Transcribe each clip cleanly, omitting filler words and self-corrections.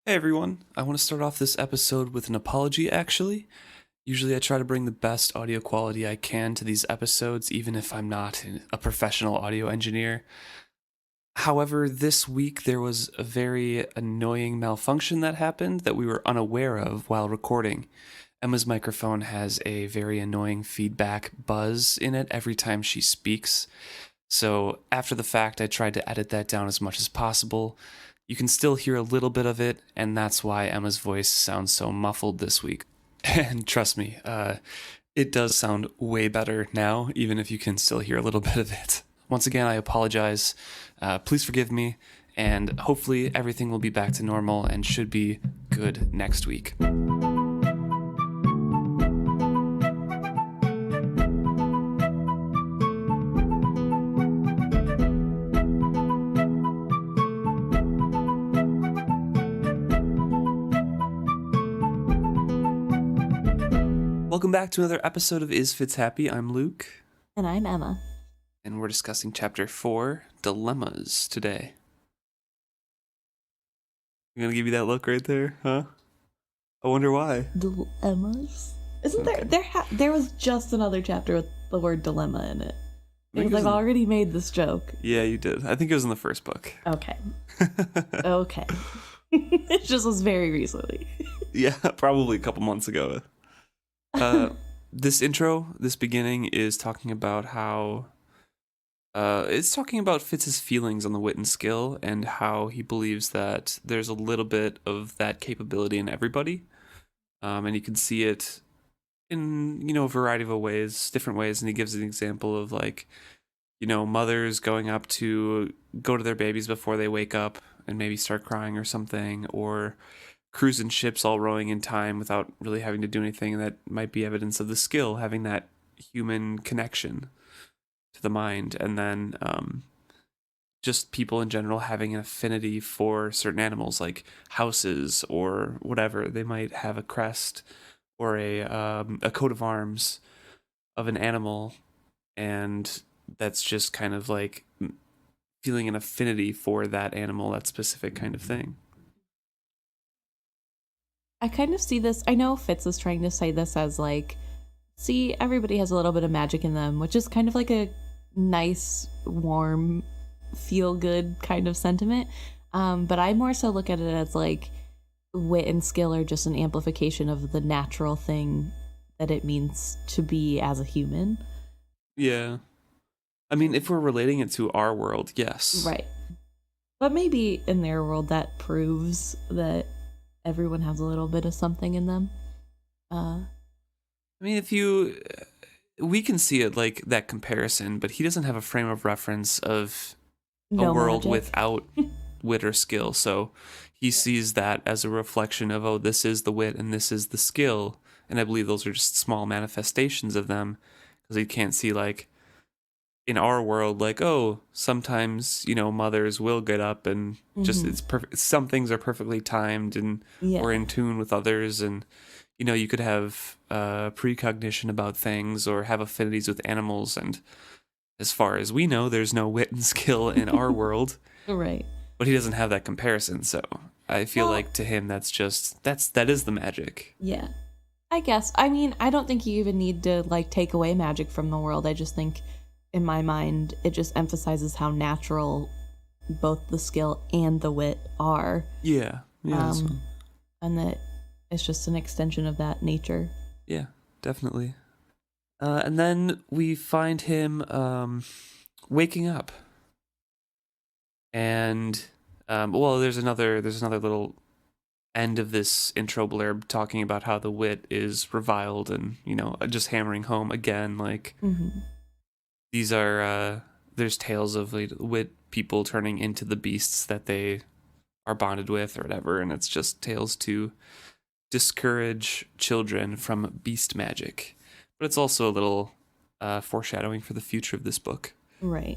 Hey everyone, I want to start off this episode with an apology actually. Usually I try to bring the best audio quality I can to these episodes, even if I'm not a professional audio engineer. However, this week there was a very annoying malfunction that happened that we were unaware of while recording. Emma's microphone has a very annoying feedback buzz in it every time she speaks. So after the fact, I tried to edit that down as much as possible. You can still hear a little bit of it, and that's why Emma's voice sounds so muffled this week. And trust me, it does sound way better now, even if you can still hear a little bit of it. Once again, I apologize. Please forgive me, and hopefully everything will be back to normal and should be good next week. Welcome back to another episode of Is Fitz Happy? I'm Luke. And I'm Emma. And we're discussing Chapter 4, Dilemmas, today. I'm gonna give you that look right there, huh? I wonder why. Dilemmas? Isn't there was just another chapter with the word dilemma in it. Because I've already made this joke. Yeah, you did. I think it was in the first book. Okay. Okay. It just was very recently. Yeah, probably a couple months ago. This beginning is talking about how it's talking about Fitz's feelings on the wit and skill and how he believes that there's a little bit of that capability in everybody. And you can see it in, a variety of ways, different ways. And he gives an example of mothers going up to go to their babies before they wake up and maybe start crying or something, or cruising ships all rowing in time without really having to do anything. That might be evidence of the skill, having that human connection to the mind. And then just people in general having an affinity for certain animals, like houses or whatever. They might have a crest or a coat of arms of an animal, and that's just kind of like feeling an affinity for that animal, that specific kind of thing. I kind of see this. I know Fitz is trying to say this as see, everybody has a little bit of magic in them, which is kind of like a nice, warm, feel-good kind of sentiment. But I more so look at it as wit and skill are just an amplification of the natural thing that it means to be as a human. Yeah. I mean, if we're relating it to our world, yes. Right. But maybe in their world that proves that everyone has a little bit of something in them. I mean, we can see it like that comparison, but he doesn't have a frame of reference of a world without wit or skill. So he sees that as a reflection of, oh, this is the wit and this is the skill. And I believe those are just small manifestations of them, because he can't see in our world, sometimes, mothers will get up and just, it's perfect. Some things are perfectly timed and or in tune with others. And, you could have precognition about things or have affinities with animals. And as far as we know, there's no wit and skill in our world. Right. But he doesn't have that comparison. So I feel like to him, that is the magic. Yeah, I guess. I mean, I don't think you even need to take away magic from the world. I just think, in my mind, it just emphasizes how natural both the skill and the wit are. Yeah. And that it's just an extension of that nature. Yeah, definitely. And then we find him waking up. And, there's another little end of this intro blurb talking about how the wit is reviled and, just hammering home again, these are, there's tales of wit people turning into the beasts that they are bonded with or whatever, and it's just tales to discourage children from beast magic. But it's also a little foreshadowing for the future of this book. Right.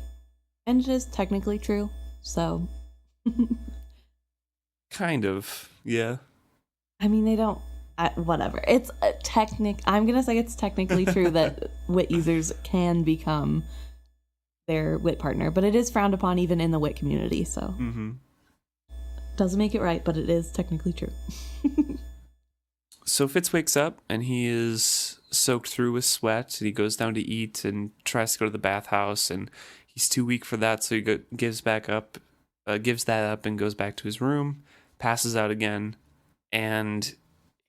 And it is technically true, so... Kind of, yeah. I mean, they don't... whatever. It's I'm gonna say it's technically true that wit users can become their wit partner, but it is frowned upon even in the wit community, so. Doesn't make it right, but it is technically true. So Fitz wakes up and he is soaked through with sweat. He goes down to eat and tries to go to the bathhouse, and he's too weak for that, so he gives that up and goes back to his room, passes out again, and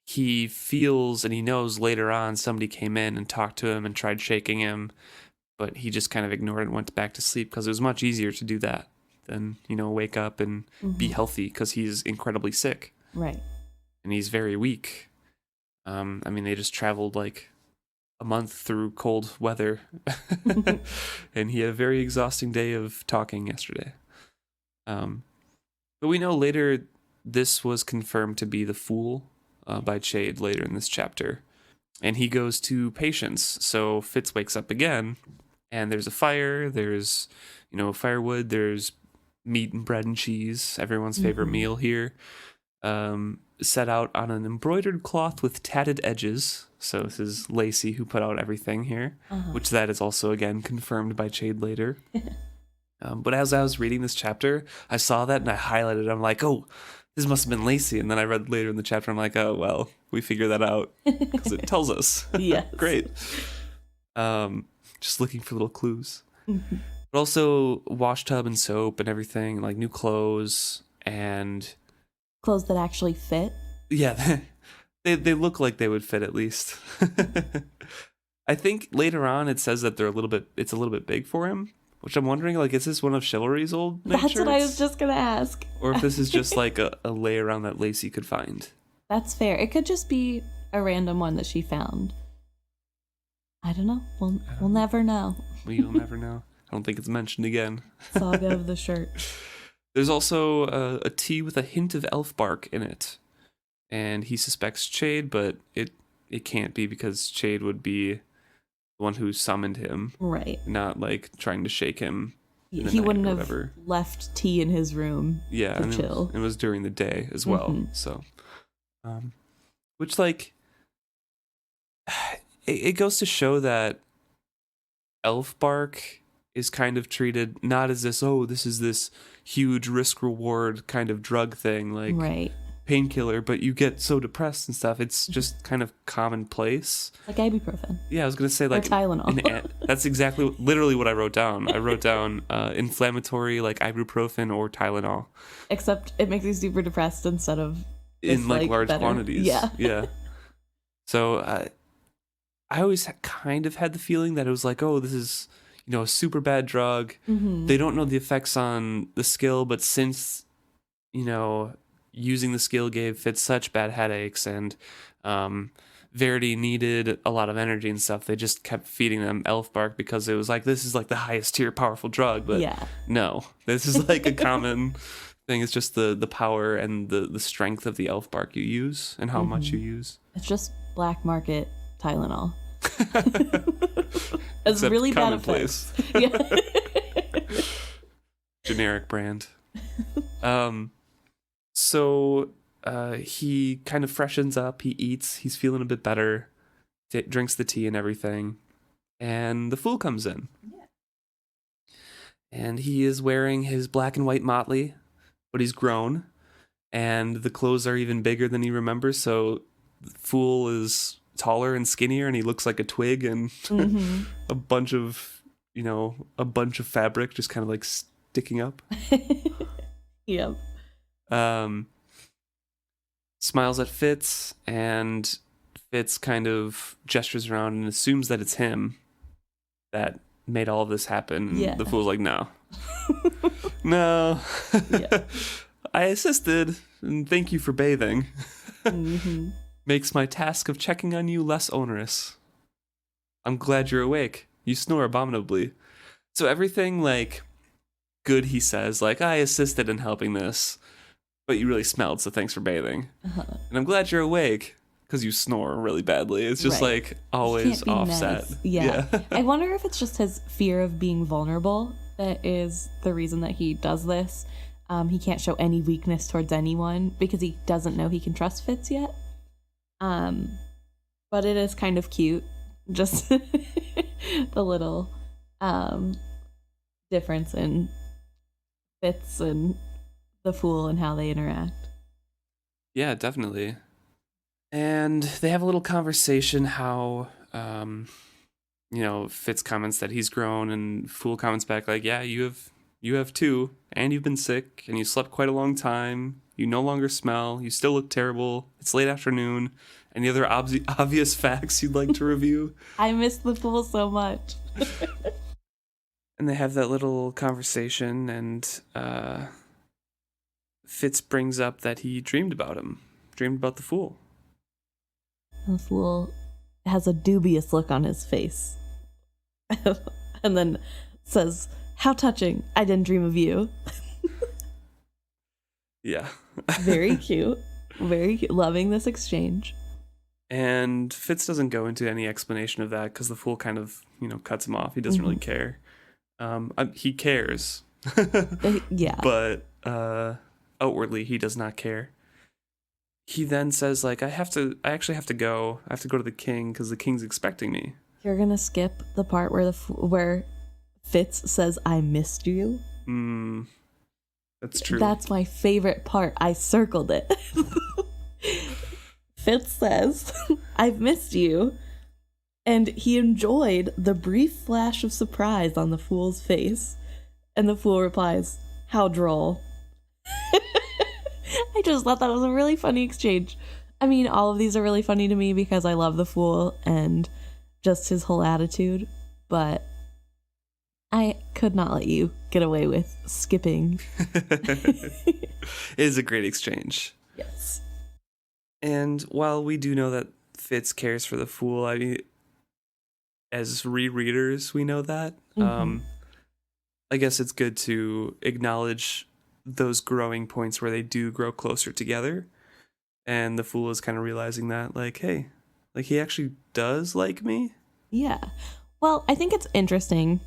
he feels and he knows later on somebody came in and talked to him and tried shaking him, but he just kind of ignored it and went back to sleep because it was much easier to do that than, wake up and be healthy because he's incredibly sick. Right. And he's very weak. They just traveled like a month through cold weather, and he had a very exhausting day of talking yesterday. But we know later this was confirmed to be the Fool by Chade later in this chapter. And he goes to Patience. So Fitz wakes up again, and there's a fire, there's, firewood, there's meat and bread and cheese, everyone's favorite meal here. Set out on an embroidered cloth with tatted edges. So this is Lacey who put out everything here, which that is also, again, confirmed by Chade later. But as I was reading this chapter, I saw that and I highlighted it. I'm like, oh, this must have been Lacey. And then I read later in the chapter, I'm like, oh, well, we figured that out because it tells us. Yes. Great. Just looking for little clues. But also wash tub and soap and everything, like new clothes and... Clothes that actually fit. Yeah, they look like they would fit at least. I think later on it says that it's a little bit big for him, which I'm wondering, like, is this one of Chivalry's old night That's shirts? what I was just gonna ask. Or if this is just like a lay around that Lacey could find. That's fair. It could just be a random one that she found. I don't know. We'll never know. We'll never know. I don't think it's mentioned again. Saga of the shirt. There's also a tea with a hint of elf bark in it. And he suspects Chade, but it can't be because Chade would be the one who summoned him. Right. Not like trying to shake him. He wouldn't have left tea in his room to chill. It was during the day as well. So, which like, it goes to show that elf bark is kind of treated not as this is this huge risk reward kind of drug thing, like painkiller, but you get so depressed and stuff. It's just kind of commonplace. Like ibuprofen. Yeah, I was going to say like or Tylenol. That's literally what I wrote down. I wrote down inflammatory like ibuprofen or Tylenol. Except it makes you super depressed instead of in like large better. Quantities. Yeah. Yeah. So I always kind of had the feeling that it was like, oh, this is, a super bad drug. They don't know the effects on the skill, but since, using the skill gave Fitz such bad headaches and Verity needed a lot of energy and stuff, they just kept feeding them elf bark because it was like, this is like the highest tier powerful drug. But no, this is like a common thing. It's just the power and the strength of the elf bark you use and how much you use. It's just black market Tylenol. It's Except really bad commonplace. effects. Generic brand. So he kind of freshens up, he eats, he's feeling a bit better, drinks the tea and everything, and the Fool comes in. And he is wearing his black and white motley, but he's grown, and the clothes are even bigger than he remembers, so the Fool is taller and skinnier, and he looks like a twig and a bunch of fabric just kind of like sticking up. Yep. Smiles at Fitz, and Fitz kind of gestures around and assumes that it's him that made all of this happen. And the Fool's like, no. No. I assisted, and thank you for bathing. Makes my task of checking on you less onerous. I'm glad you're awake. You snore abominably. So everything, like, good he says, like, I assisted in helping this, but you really smelled, so thanks for bathing. And I'm glad you're awake, because you snore really badly. It's just, like, always offset. Nice. Yeah. I wonder if it's just his fear of being vulnerable that is the reason that he does this. He can't show any weakness towards anyone, because he doesn't know he can trust Fitz yet. But it is kind of cute, just the little difference in Fitz and the fool and how they interact. Yeah, definitely. And they have a little conversation how, Fitz comments that he's grown, and Fool comments back like, yeah, you have too, and you've been sick, and you slept quite a long time. You no longer smell. You still look terrible. It's late afternoon. Any other obvious facts you'd like to review? I miss the fool so much. And they have that little conversation, and Fitz brings up that he dreamed about the fool. The fool has a dubious look on his face. And then says, "How touching. I didn't dream of you." Yeah. Very cute. Very cute. Loving this exchange. And Fitz doesn't go into any explanation of that because the fool kind of, cuts him off. He doesn't really care. He cares. Yeah. But outwardly, he does not care. He then says, like, I actually have to go. I have to go to the king because the king's expecting me. You're going to skip the part where Fitz says, "I missed you"? That's true. That's my favorite part. I circled it. Fitz says, "I've missed you." And he enjoyed the brief flash of surprise on the fool's face. And the fool replies, "How droll." I just thought that was a really funny exchange. I mean, all of these are really funny to me because I love the fool and just his whole attitude. But I could not let you get away with skipping. It is a great exchange. Yes. And while we do know that Fitz cares for the fool, I mean, as rereaders, we know that. I guess it's good to acknowledge those growing points where they do grow closer together. And the fool is kind of realizing that, like, hey, like, he actually does like me. Yeah. Well, I think it's interesting,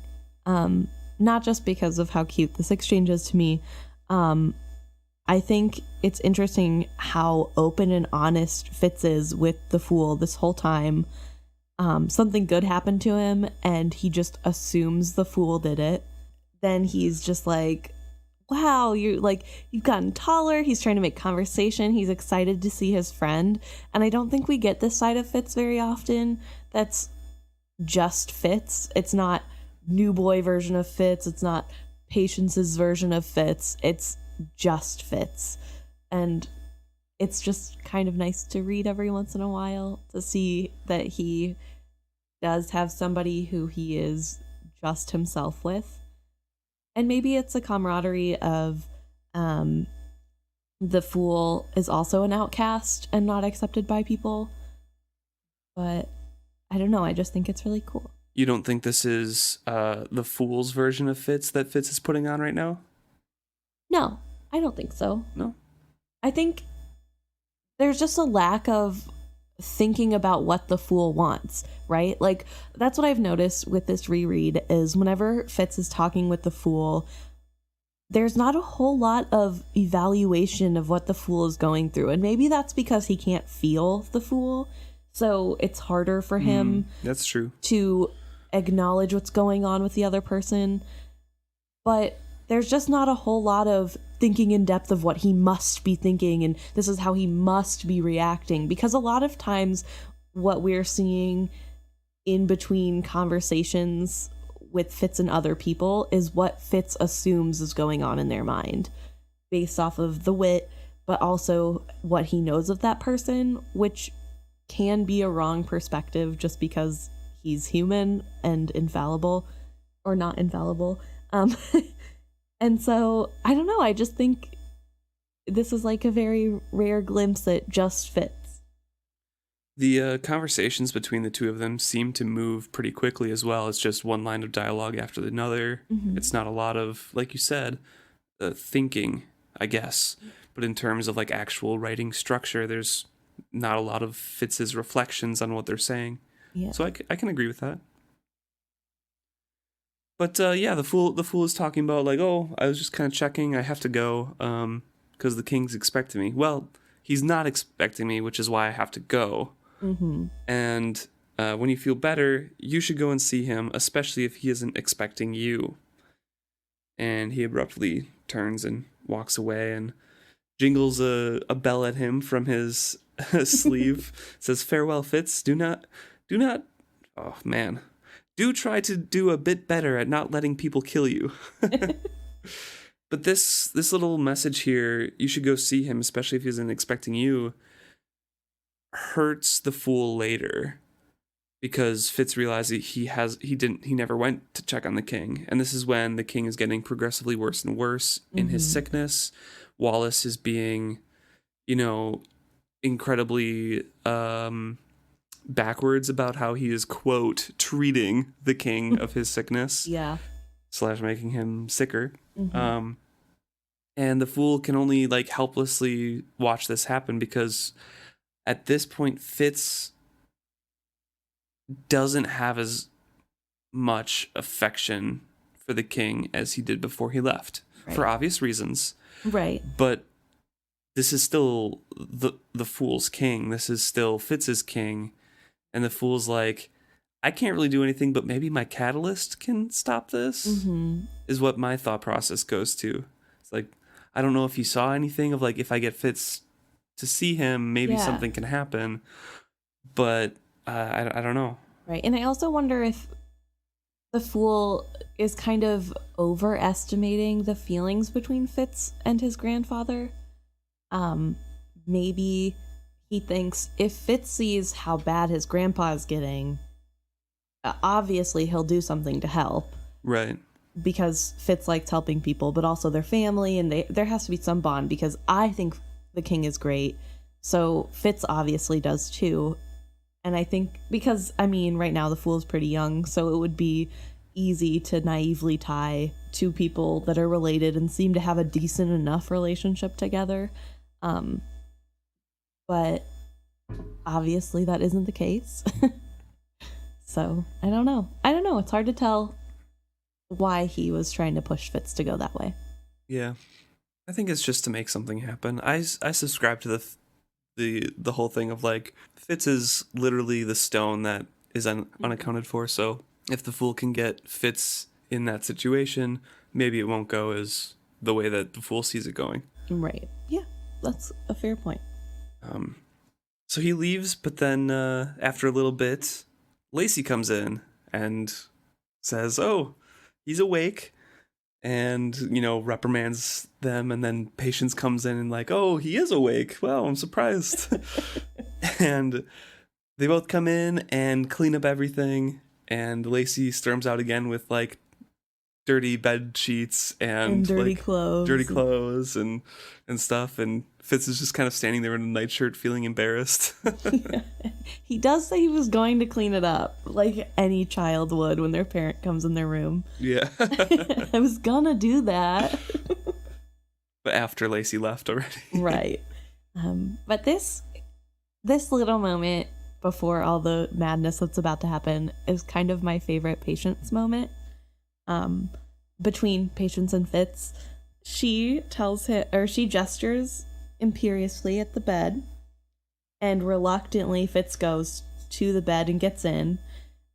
not just because of how cute this exchange is to me. I think it's interesting how open and honest Fitz is with the fool this whole time. Something good happened to him, and he just assumes the fool did it. Then he's just like, wow, you've gotten taller. He's trying to make conversation. He's excited to see his friend. And I don't think we get this side of Fitz very often. That's just Fitz. It's not new boy version of Fitz. It's not Patience's version of Fitz. It's just Fitz. And it's just kind of nice to read every once in a while to see that he does have somebody who he is just himself with. And maybe it's a camaraderie of the fool is also an outcast and not accepted by people. But I don't know. I just think it's really cool. You don't think this is the fool's version of Fitz that Fitz is putting on right now? No, I don't think so. No? I think there's just a lack of thinking about what the fool wants, right? Like, that's what I've noticed with this reread is whenever Fitz is talking with the fool, there's not a whole lot of evaluation of what the fool is going through. And maybe that's because he can't feel the fool, so it's harder for him that's true. To acknowledge what's going on with the other person. But there's just not a whole lot of thinking in depth of what he must be thinking and this is how he must be reacting, because a lot of times what we're seeing in between conversations with Fitz and other people is what Fitz assumes is going on in their mind based off of the wit, but also what he knows of that person, which can be a wrong perspective just because he's human and infallible or not infallible. And so, I don't know, I just think this is like a very rare glimpse at just Fitz. The conversations between the two of them seem to move pretty quickly as well. It's just one line of dialogue after another. It's not a lot of, like you said, thinking, I guess. But in terms of like actual writing structure, there's not a lot of Fitz's reflections on what they're saying. Yeah. So I can agree with that. But yeah, the fool is talking about like, oh, I was just kind of checking. I have to go because the king's expecting me. Well, he's not expecting me, which is why I have to go. And when you feel better, you should go and see him, especially if he isn't expecting you. And he abruptly turns and walks away and jingles a bell at him from his sleeve. Says, "Farewell, Fitz. Do not. Oh man, do try to do a bit better at not letting people kill you." But this little message here, you should go see him, especially if he isn't expecting you, hurts the fool later. Because Fitz realizes he never went to check on the king. And this is when the king is getting progressively worse and worse in his sickness. Wallace is being, incredibly backwards about how he is, quote, treating the king of his sickness. Yeah. / making him sicker. And the fool can only helplessly watch this happen because at this point, Fitz doesn't have as much affection for the king as he did before he left, for obvious reasons. Right. But this is still the fool's king. This is still Fitz's king. And the fool's like, I can't really do anything, but maybe my catalyst can stop this, is what my thought process goes to. It's like, I don't know if he saw anything of if I get Fitz to see him, maybe something can happen. But I don't know. Right. And I also wonder if the fool is kind of overestimating the feelings between Fitz and his grandfather. Maybe he thinks if Fitz sees how bad his grandpa is getting, obviously he'll do something to help. Right. Because Fitz likes helping people, but also their family, and there has to be some bond because I think the king is great. So Fitz obviously does too. And I think because, right now the fool's pretty young, so it would be easy to naively tie two people that are related and seem to have a decent enough relationship together. But obviously that isn't the case. So I don't know. It's hard to tell why he was trying to push Fitz to go that way. Yeah. I think it's just to make something happen. I subscribe to the whole thing of Fitz is literally the stone that is unaccounted for. So if the fool can get Fitz in that situation, maybe it won't go as the way that the fool sees it going. Right. Yeah, that's a fair point. So he leaves, but then after a little bit, Lacey comes in and says, "Oh, he's awake," and reprimands them. And then Patience comes in and "Oh, he is awake. Wow, I'm surprised." And they both come in and clean up everything. And Lacey storms out again with dirty bed sheets and dirty clothes and stuff. And Fitz is just kind of standing there in a nightshirt feeling embarrassed. Yeah. He does say he was going to clean it up like any child would when their parent comes in their room. Yeah. I was gonna do that. But after Lacey left already. Right. But this little moment before all the madness that's about to happen is kind of my favorite Patience moment. Between Patience and Fitz, she tells him, or she gestures imperiously at the bed, and reluctantly Fitz goes to the bed and gets in,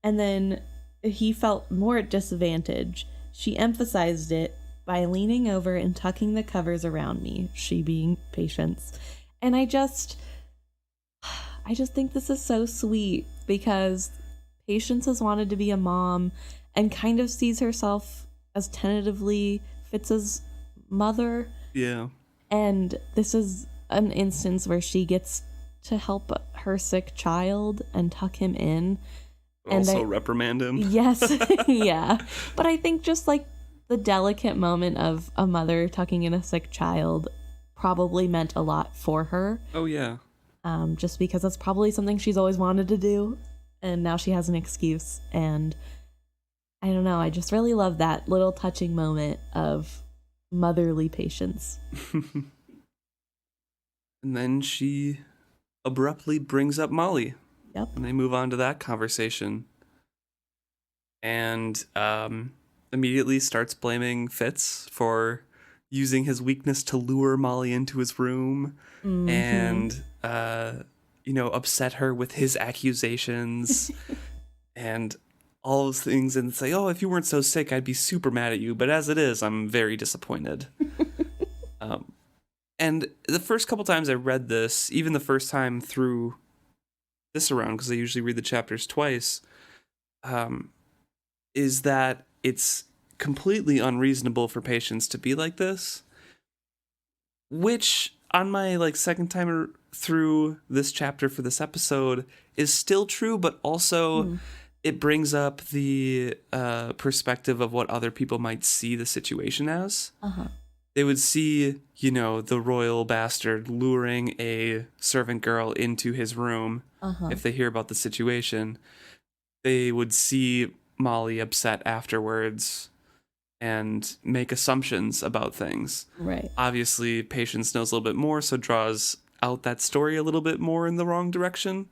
and then he felt more at disadvantage. She emphasized it by leaning over and tucking the covers around me, she being Patience. And I just think this is so sweet because Patience has wanted to be a mom and kind of sees herself as tentatively Fitz's mother. Yeah. And this is an instance where she gets to help her sick child and tuck him in. Also reprimand him. Yes. Yeah. But I think just the delicate moment of a mother tucking in a sick child probably meant a lot for her. Oh, yeah. Just because that's probably something she's always wanted to do. And now she has an excuse. And I don't know. I just really love that little touching moment of motherly patience. And then she abruptly brings up Molly. Yep. And they move on to that conversation. And immediately starts blaming Fitz for using his weakness to lure Molly into his room. Mm-hmm. And, upset her with his accusations. And all those things, and say, "Oh, if you weren't so sick, I'd be super mad at you. But as it is, I'm very disappointed." And the first couple times I read this, even the first time through this around, because I usually read the chapters twice, is that it's completely unreasonable for Patience to be like this. Which, on my second time through this chapter for this episode, is still true, but also it brings up the perspective of what other people might see the situation as. They would see, the royal bastard luring a servant girl into his room. If they hear about the situation, they would see Molly upset afterwards and make assumptions about things. Right. Obviously, Patience knows a little bit more, so draws out that story a little bit more in the wrong direction.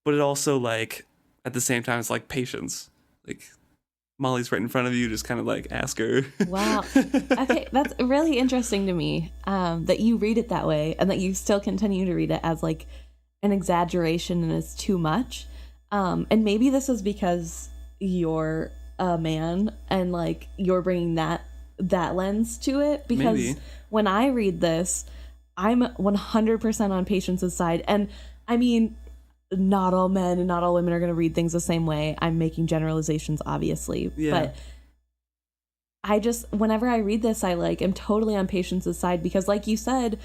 But it also, at the same time, it's Patience. Molly's right in front of you, just kind of ask her. Wow. Okay, that's really interesting to me, that you read it that way and that you still continue to read it as an exaggeration and it's too much. And maybe this is because you're a man and you're bringing that lens to it, because Maybe. When I read this, I'm 100% on Patience's side. And I mean, not all men and not all women are going to read things the same way. I'm making generalizations, obviously. Yeah. But whenever I read this, I am totally on Patience's side, because like you said,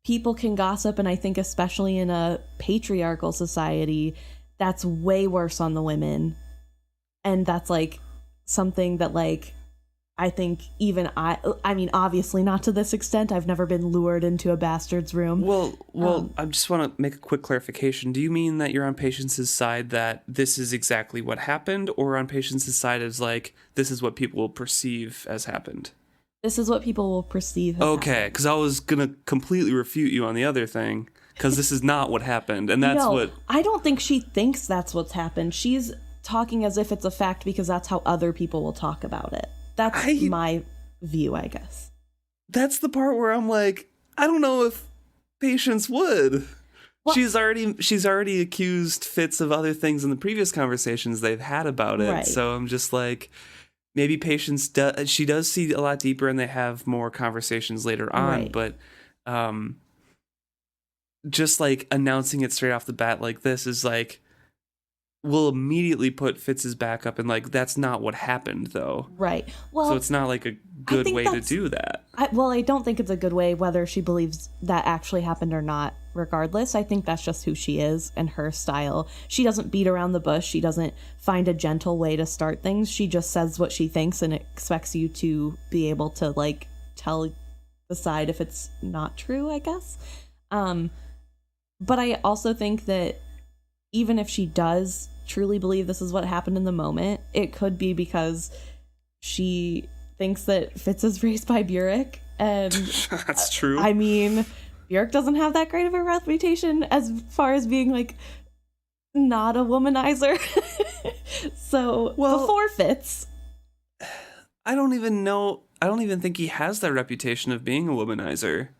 people can gossip, and I think especially in a patriarchal society, that's way worse on the women. And that's something that I think even I mean, obviously not to this extent. I've never been lured into a bastard's room. Well, I just want to make a quick clarification. Do you mean that you're on Patience's side that this is exactly what happened, or on Patience's side as this is what people will perceive as happened? This is what people will perceive as Okay, because I was going to completely refute you on the other thing, because this is not what happened, and that's what... I don't think she thinks that's what's happened. She's talking as if it's a fact because that's how other people will talk about it. That's my view, I guess. That's the part where I'm I don't know if Patience would. Well, she's already accused Fitz of other things in the previous conversations they've had about it. Right. So I'm just maybe Patience she does see a lot deeper, and they have more conversations later on. Right. But just announcing it straight off the bat like this is will immediately put Fitz's back up, and that's not what happened though. Right. Well, so it's not a good way to do that. I don't think it's a good way whether she believes that actually happened or not. Regardless, I think that's just who she is and her style. She doesn't beat around the bush. She doesn't find a gentle way to start things. She just says what she thinks and expects you to be able to decide if it's not true, I guess. But I also think that even if she does truly believe this is what happened in the moment, it could be because she thinks that Fitz is raised by Burek, and that's true. I mean, Burek doesn't have that great of a reputation as far as being not a womanizer. So before Fitz, I don't even think he has that reputation of being a womanizer.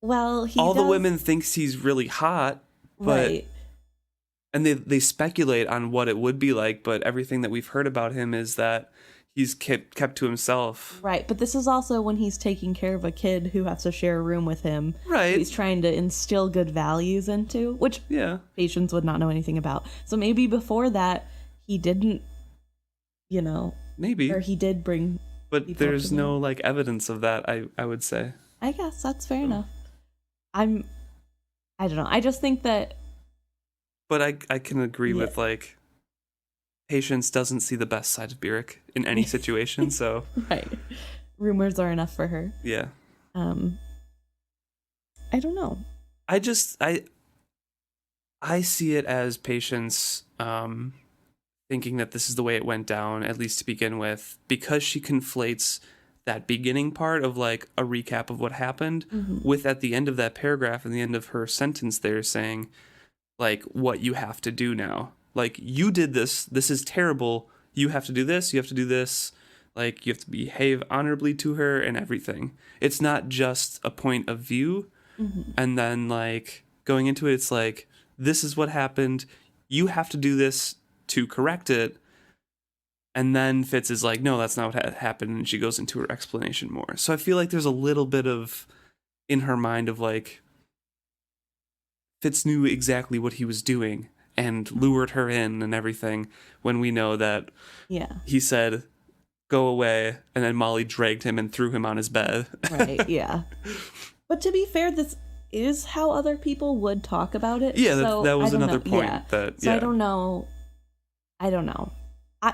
Well, the women thinks he's really hot, but right. And they speculate on what it would be like, but everything that we've heard about him is that he's kept to himself. Right, but this is also when he's taking care of a kid who has to share a room with him. Right. He's trying to instill good values into, which Patience would not know anything about. So maybe before that, he didn't, maybe. Or he did bring... But there's no, evidence of that, I would say. I guess that's fair enough. I don't know. I just think that... But I can agree with, Patience doesn't see the best side of Burek in any situation, so... Right. Rumors are enough for her. Yeah. I don't know. I see it as Patience thinking that this is the way it went down, at least to begin with, because she conflates that beginning part of a recap of what happened with at the end of that paragraph and the end of her sentence there saying... what you have to do now. You did this. This is terrible. You have to do this. You have to do this. You have to behave honorably to her and everything. It's not just a point of view. Mm-hmm. And then, going into it, it's this is what happened. You have to do this to correct it. And then Fitz is like, no, that's not what happened. And she goes into her explanation more. So I feel like there's a little bit of, in her mind, of like, Fitz knew exactly what he was doing and lured her in and everything, when we know that he said, go away, and then Molly dragged him and threw him on his bed. Right, yeah. But to be fair, this is how other people would talk about it. Yeah, so that was another know. point. Yeah. So I don't know.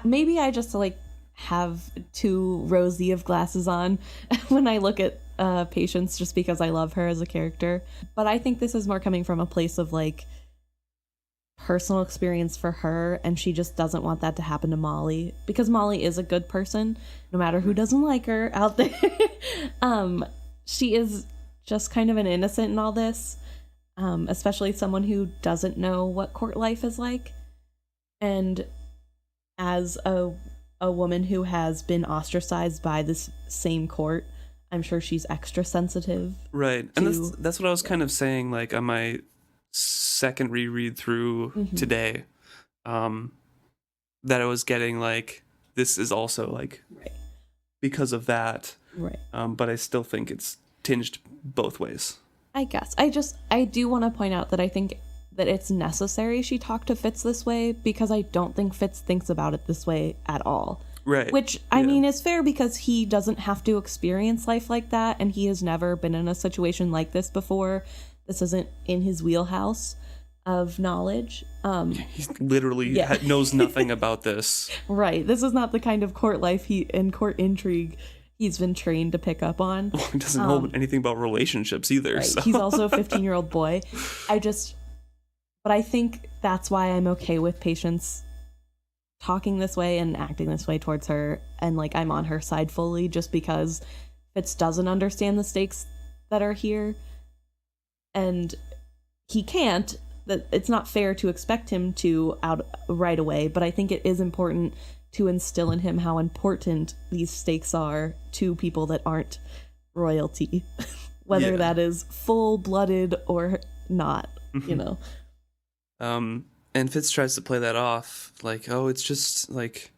Maybe I just like have too rosy of glasses on when I look at Patience, just because I love her as a character. But I think this is more coming from a place of like personal experience for her, and she just doesn't want that to happen to Molly, because Molly is a good person, no matter who doesn't like her out there. She is just kind of an innocent in all this, especially someone who doesn't know what court life is like. And as a woman who has been ostracized by this same court, I'm sure she's extra sensitive. Right. And that's what I was kind of saying, like, on my second reread through today, that I was getting, like, this is also, like, because of that. Right. But I still think it's tinged both ways. I guess. I do want to point out that I think that it's necessary she talked to Fitz this way, because I don't think Fitz thinks about it this way at all. Right. Which, I mean, is fair, because he doesn't have to experience life like that, and he has never been in a situation like this before. This isn't in his wheelhouse of knowledge. He literally knows nothing about this. Right. This is not the kind of court life and court intrigue he's been trained to pick up on. Well, he doesn't know anything about relationships either. Right. So. He's also a 15-year-old boy. But I think that's why I'm okay with Patience talking this way and acting this way towards her, and like I'm on her side fully, just because Fitz doesn't understand the stakes that are here, and he can't. That it's not fair to expect him to out right away, but I think it is important to instill in him how important these stakes are to people that aren't royalty, whether that is full-blooded or not, you know. And Fitz tries to play that off, like, oh, it's just, like,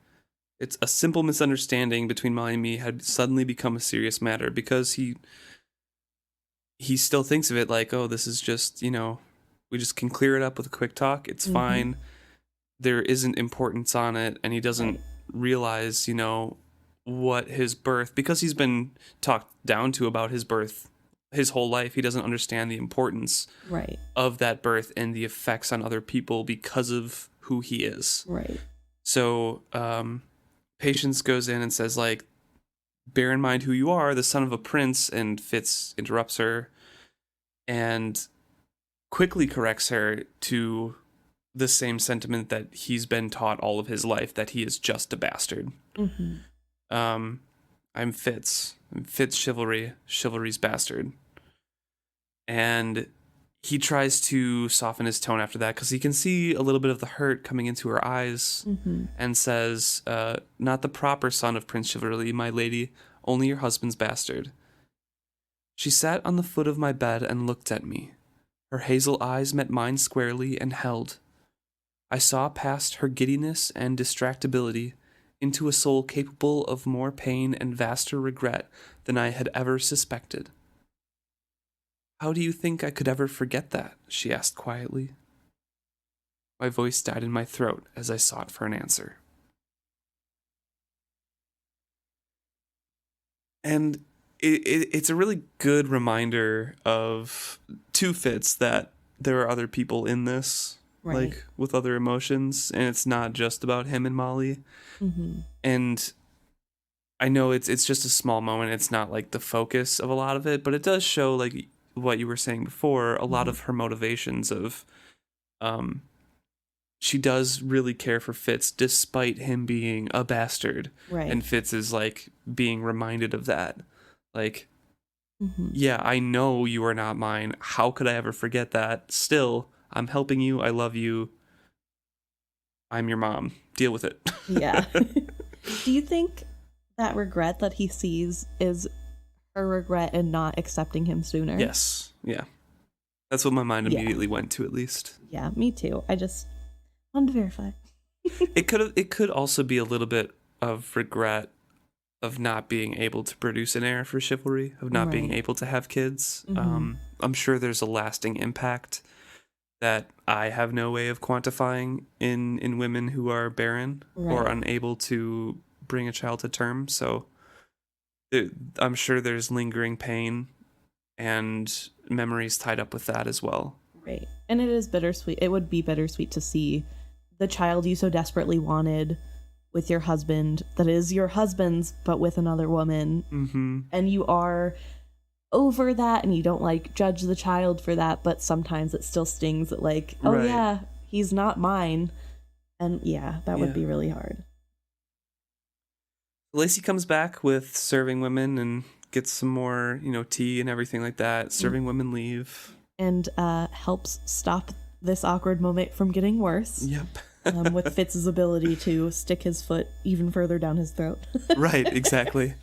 it's a simple misunderstanding between Molly and me had suddenly become a serious matter, because he still thinks of it like, oh, this is just, you know, we just can clear it up with a quick talk, it's fine, there isn't importance on it, and he doesn't realize, you know, what his birth, because he's been talked down to about his birth his whole life, he doesn't understand the importance of that birth and the effects on other people because of who he is. Right. So Patience goes in and says, like, bear in mind who you are, the son of a prince, and Fitz interrupts her and quickly corrects her to the same sentiment that he's been taught all of his life, that he is just a bastard. I'm Fitz. I'm FitzChivalry, chivalry's bastard. And he tries to soften his tone after that, because he can see a little bit of the hurt coming into her eyes, and says, not the proper son of Prince Chivalry, my lady, only your husband's bastard. She sat on the foot of my bed and looked at me. Her hazel eyes met mine squarely and held. I saw past her giddiness and distractibility into a soul capable of more pain and vaster regret than I had ever suspected. How do you think I could ever forget that? She asked quietly. My voice died in my throat as I sought for an answer. And it's a really good reminder to Fitz that there are other people in this, like, with other emotions, and it's not just about him and Molly. And I know it's just a small moment, it's not like the focus of a lot of it, but it does show, like what you were saying before, a lot of her motivations of she does really care for Fitz despite him being a bastard, and Fitz is like being reminded of that, like, yeah, I know you are not mine, how could I ever forget that? Still, I'm helping you, I love you, I'm your mom, deal with it. Yeah. Do you think that regret that he sees is her regret in not accepting him sooner? Yes. Yeah. That's what my mind immediately went to, at least. Yeah, me too. I just wanted to verify. It could also be a little bit of regret of not being able to produce an heir for chivalry, of not being Right. able to have kids. Mhm. I'm sure there's a lasting impact that I have no way of quantifying in women who are barren or Right. unable to bring a child to term. So I'm sure there's lingering pain and memories tied up with that as well. Right. And it is bittersweet. It would be bittersweet to see the child you so desperately wanted with your husband that is your husband's but with another woman. Mm-hmm. And you are over that and you don't like judge the child for that, but sometimes it still stings that like, oh Right. yeah, he's not mine. And yeah, that would Yeah. be really hard. Lacey comes back with serving women and gets some more, tea and everything like that. Serving women leave. And helps stop this awkward moment from getting worse. Yep. With Fitz's ability to stick his foot even further down his throat. Right, exactly.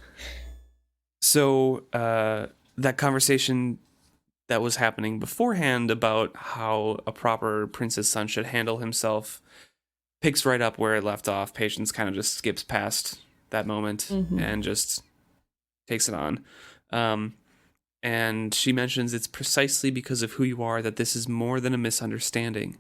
So that conversation that was happening beforehand about how a proper prince's son should handle himself picks right up where it left off. Patience kind of just skips past that moment and just takes it on. And she mentions it's precisely because of who you are that this is more than a misunderstanding.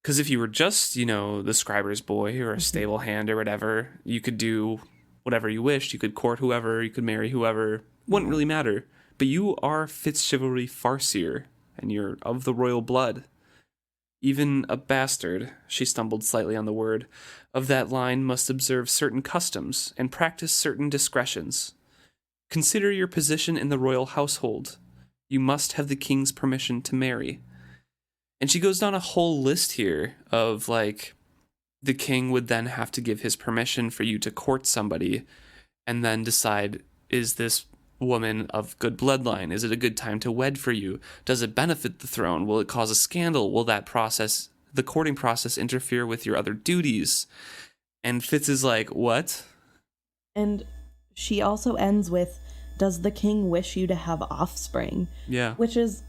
Because if you were just, the scriber's boy or a stable hand or whatever, you could do whatever you wished. You could court whoever, you could marry whoever. Wouldn't really matter. But you are FitzChivalry Farseer, and you're of the royal blood. Even a bastard, she stumbled slightly on the word, of that line must observe certain customs and practice certain discretions. Consider your position in the royal household. You must have the king's permission to marry. And she goes down a whole list here of, like, the king would then have to give his permission for you to court somebody and then decide, is this woman of good bloodline? Is it a good time to wed for you? Does it benefit the throne? Will it cause a scandal? Will that process, the courting process, interfere with your other duties? And Fitz is like, what? And she also ends with, does the king wish you to have offspring? Yeah. Which is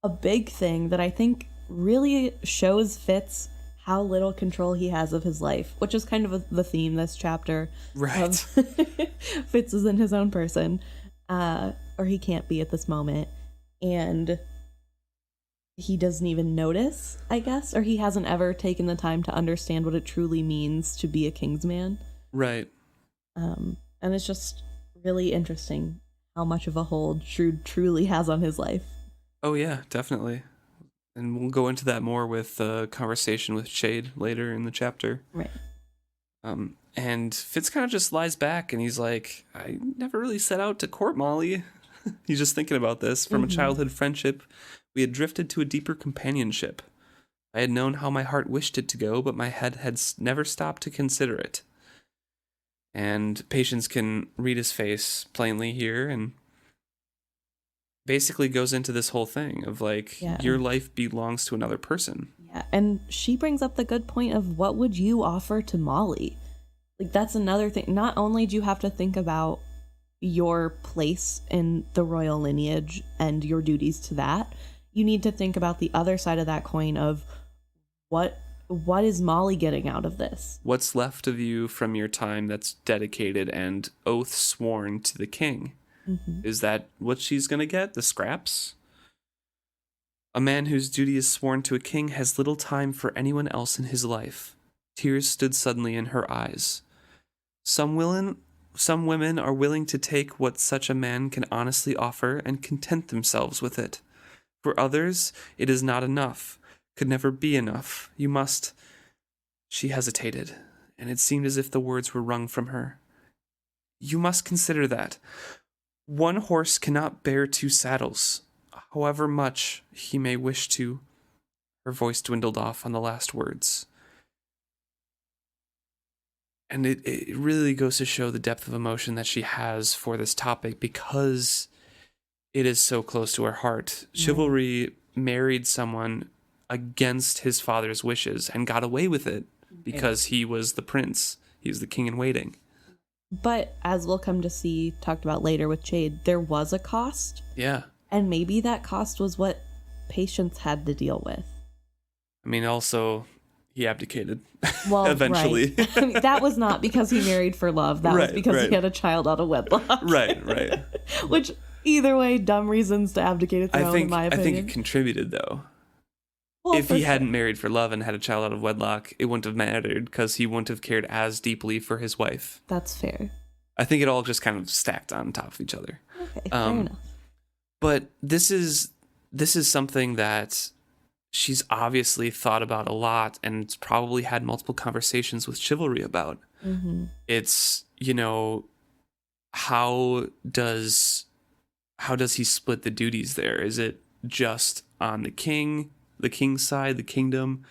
a big thing that I think really shows Fitz how little control he has of his life, which is kind of the theme this chapter. Right. Fitz is in his own person, or he can't be at this moment. And he doesn't even notice, I guess, or he hasn't ever taken the time to understand what it truly means to be a king's man. Right. And it's just really interesting how much of a hold Shrewd truly has on his life. Oh, yeah, definitely. And we'll go into that more with the conversation with Chade later in the chapter. Right. And Fitz kind of just lies back and he's like, I never really set out to court Molly. He's just thinking about this. From a childhood friendship, we had drifted to a deeper companionship. I had known how my heart wished it to go, but my head had never stopped to consider it. And Patience can read his face plainly here and basically goes into this whole thing of like, your life belongs to another person. Yeah, and she brings up the good point of what would you offer to Molly? Like, that's another thing. Not only do you have to think about your place in the royal lineage and your duties to that, you need to think about the other side of that coin of what is Molly getting out of this? What's left of you from your time that's dedicated and oath sworn to the king? Is that what she's going to get? The scraps? A man whose duty is sworn to a king has little time for anyone else in his life. Tears stood suddenly in her eyes. Some women are willing to take what such a man can honestly offer and content themselves with it. For others, it is not enough, could never be enough. You must... She hesitated, and it seemed as if the words were wrung from her. You must consider that. One horse cannot bear two saddles, however much he may wish to. Her voice dwindled off on the last words. And it really goes to show the depth of emotion that she has for this topic because it is so close to her heart. Chivalry married someone against his father's wishes and got away with it because he was the prince. He was the king in waiting. But as we'll come to see, talked about later with Chade, there was a cost. Yeah. And maybe that cost was what Patience had to deal with. I mean, also, he abdicated Well, eventually. Right. I mean, that was not because he married for love. That was because he had a child out of wedlock. Right. Which, either way, dumb reasons to abdicate a throne, in my opinion. I think it contributed, though. Well, if he hadn't married for love and had a child out of wedlock, it wouldn't have mattered because he wouldn't have cared as deeply for his wife. That's fair. I think it all just kind of stacked on top of each other. Okay, fair enough. But this is something that she's obviously thought about a lot and probably had multiple conversations with Chivalry about. Mm-hmm. It's, how does he split the duties there? Is it just on the king's side, the kingdom?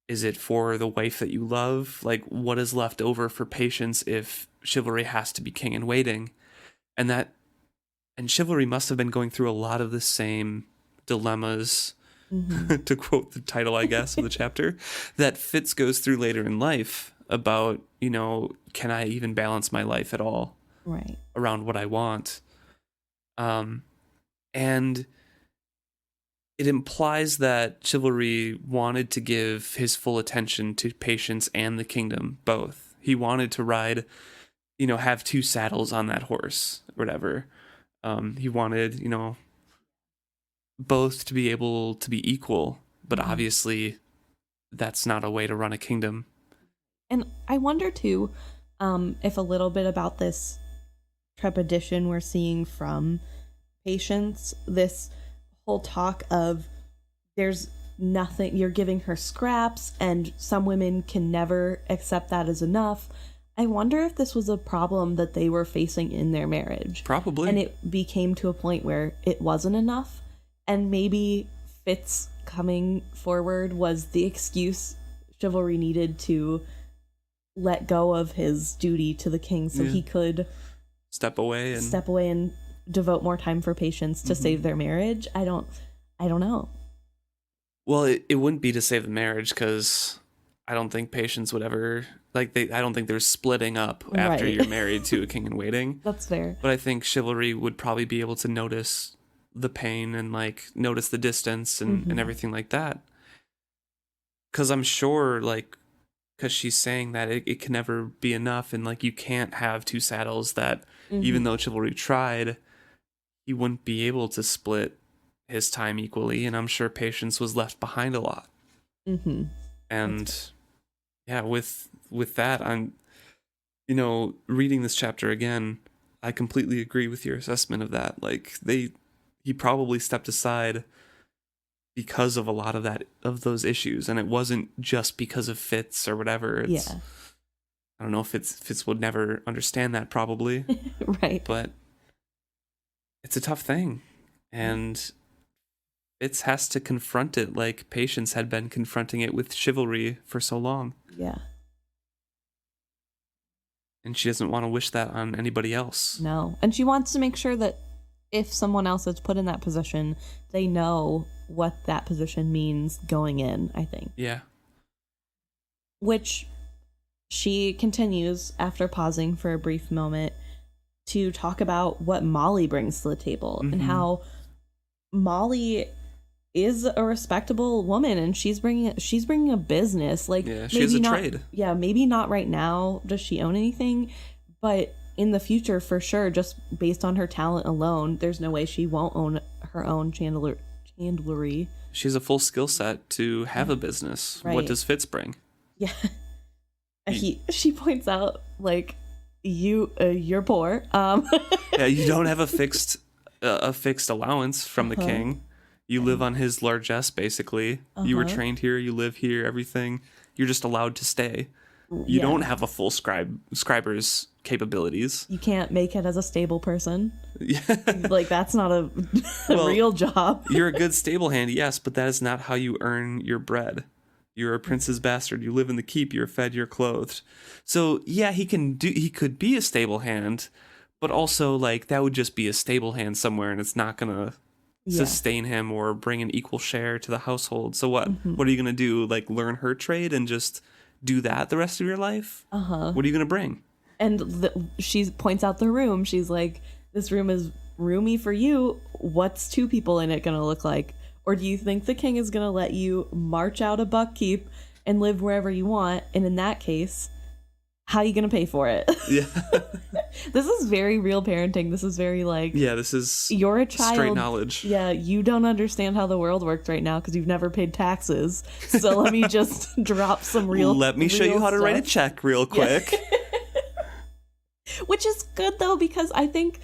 Is it for the wife that you love? Like, what is left over for Patience if Chivalry has to be king in waiting? And Chivalry must have been going through a lot of the same dilemmas, Mm-hmm. to quote the title, I guess, of the chapter, that Fitz goes through later in life about, can I even balance my life at all? Right. Around what I want. And it implies that Chivalry wanted to give his full attention to Patience and the kingdom, both. He wanted to ride, have two saddles on that horse, or whatever. He wanted, both to be able to be equal, but obviously that's not a way to run a kingdom. And I wonder too, if a little bit about this trepidation we're seeing from Patience, this whole talk of there's nothing, you're giving her scraps and some women can never accept that as enough. I wonder if this was a problem that they were facing in their marriage. Probably. And it became to a point where it wasn't enough. And maybe Fitz coming forward was the excuse Chivalry needed to let go of his duty to the king so he could step away and devote more time for Patience to save their marriage. I don't know. Well, it wouldn't be to save the marriage because I don't think Patience would ever I don't think they're splitting up after you're married to a king in waiting. That's fair. But I think Chivalry would probably be able to notice the pain and notice the distance and everything like that. Because I'm sure because she's saying that it can never be enough and you can't have two saddles, that even though Chivalry tried, he wouldn't be able to split his time equally, and I'm sure Patience was left behind a lot. Mm-hmm. And yeah, with that, I'm reading this chapter again, I completely agree with your assessment of that. He probably stepped aside because of a lot of those issues, and it wasn't just because of Fitz or whatever. I don't know if Fitz would never understand that, probably. Right. But it's a tough thing, and Fitz has to confront it like Patience had been confronting it with Chivalry for so long. Yeah. And she doesn't want to wish that on anybody else. No. And she wants to make sure that if someone else is put in that position, they know what that position means going in, I think. Yeah. Which she continues, after pausing for a brief moment, to talk about what Molly brings to the table and how Molly is a respectable woman and she's bringing a business. She has a trade. Yeah, maybe not right now does she own anything, but in the future, for sure, just based on her talent alone, there's no way she won't own her own chandlery. She has a full skill set to have a business. Right. What does Fitz bring? Yeah. She points out, you're poor. Yeah, you don't have a fixed allowance from the king. You live on his largesse, basically. You were trained here, you live here, everything. You're just allowed to stay. You don't have a full scriber's capabilities. You can't make it as a stable person. Yeah. That's not a real job. You're a good stable hand, yes, but that is not how you earn your bread. You're a prince's bastard. You live in the keep. You're fed. You're clothed. So yeah, he could be a stable hand, but also that would just be a stable hand somewhere, and it's not gonna sustain him or bring an equal share to the household. So what? What are you gonna do? Learn her trade and just do that the rest of your life? What are you gonna bring? And she points out the room. She's like, "This room is roomy for you. What's two people in it gonna look like? Or do you think the king is gonna let you march out of Buckkeep and live wherever you want. And in that case, how are you going to pay for it? Yeah. This is very real parenting. This is very like, Yeah, this is you're a child. Straight knowledge. Yeah, you don't understand how the world works right now because you've never paid taxes. So let me just drop some real. Let me show you how to write a check real quick. Yeah. Which is good though, because I think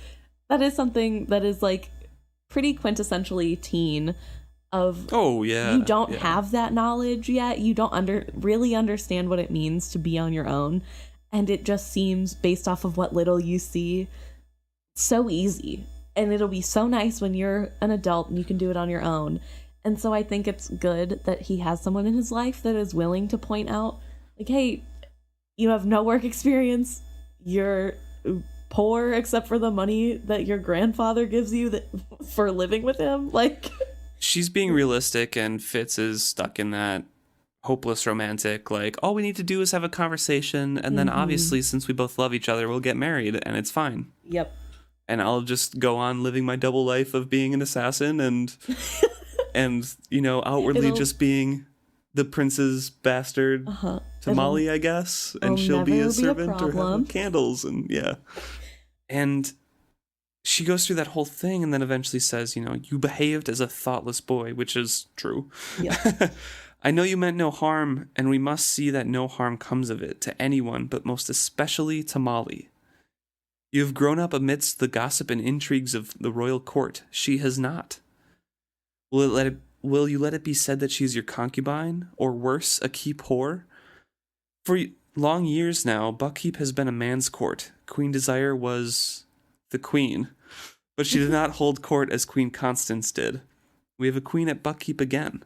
that is something that is like pretty quintessentially teen. Of you don't have that knowledge yet. You don't really understand what it means to be on your own. And it just seems, based off of what little you see, so easy. And it'll be so nice when you're an adult and you can do it on your own. And so I think it's good that he has someone in his life that is willing to point out, like, hey, you have no work experience. You're poor except for the money that your grandfather gives you for living with him. Like, she's being realistic, and Fitz is stuck in that hopeless romantic, like, all we need to do is have a conversation, and then obviously, since we both love each other, we'll get married, and it's fine. Yep. And I'll just go on living my double life of being an assassin and outwardly just being the prince's bastard to Molly, I guess, and she'll be a servant or have candles, and yeah. And she goes through that whole thing and then eventually says, you behaved as a thoughtless boy, which is true. Yeah. I know you meant no harm, and we must see that no harm comes of it to anyone, but most especially to Molly. You have grown up amidst the gossip and intrigues of the royal court. She has not. Will you let it be said that she is your concubine, or worse, a keep whore? For long years now, Buckkeep has been a man's court. Queen Desire was the queen, but she did not hold court as Queen Constance did. We have a queen at Buckkeep again.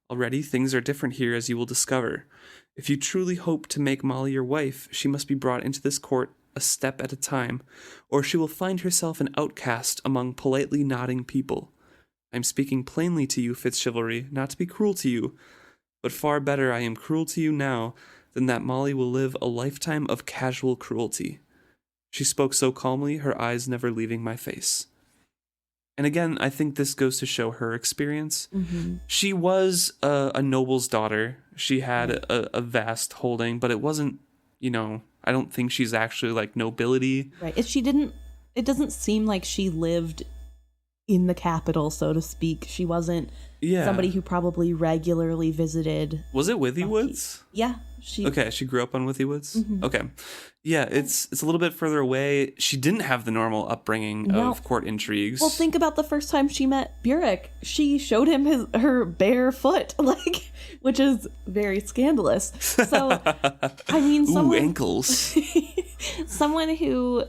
Already, things are different here, as you will discover. If you truly hope to make Molly your wife, she must be brought into this court a step at a time, or she will find herself an outcast among politely nodding people. I am speaking plainly to you, FitzChivalry, not to be cruel to you, but far better I am cruel to you now than that Molly will live a lifetime of casual cruelty. She spoke so calmly, her eyes never leaving my face. And again, I think this goes to show her experience. Mm-hmm. She was a noble's daughter. She had a vast holding, but it wasn't, I don't think she's actually like nobility. Right. It doesn't seem like she lived in the capital, so to speak. She wasn't somebody who probably regularly visited. Was it Withy Woods? Yeah. She grew up on Withy Woods? Mm-hmm. Okay. Yeah, it's a little bit further away. She didn't have the normal upbringing of court intrigues. Well, think about the first time she met Burek. She showed him her bare foot, which is very scandalous. So, I mean, ankles. Someone who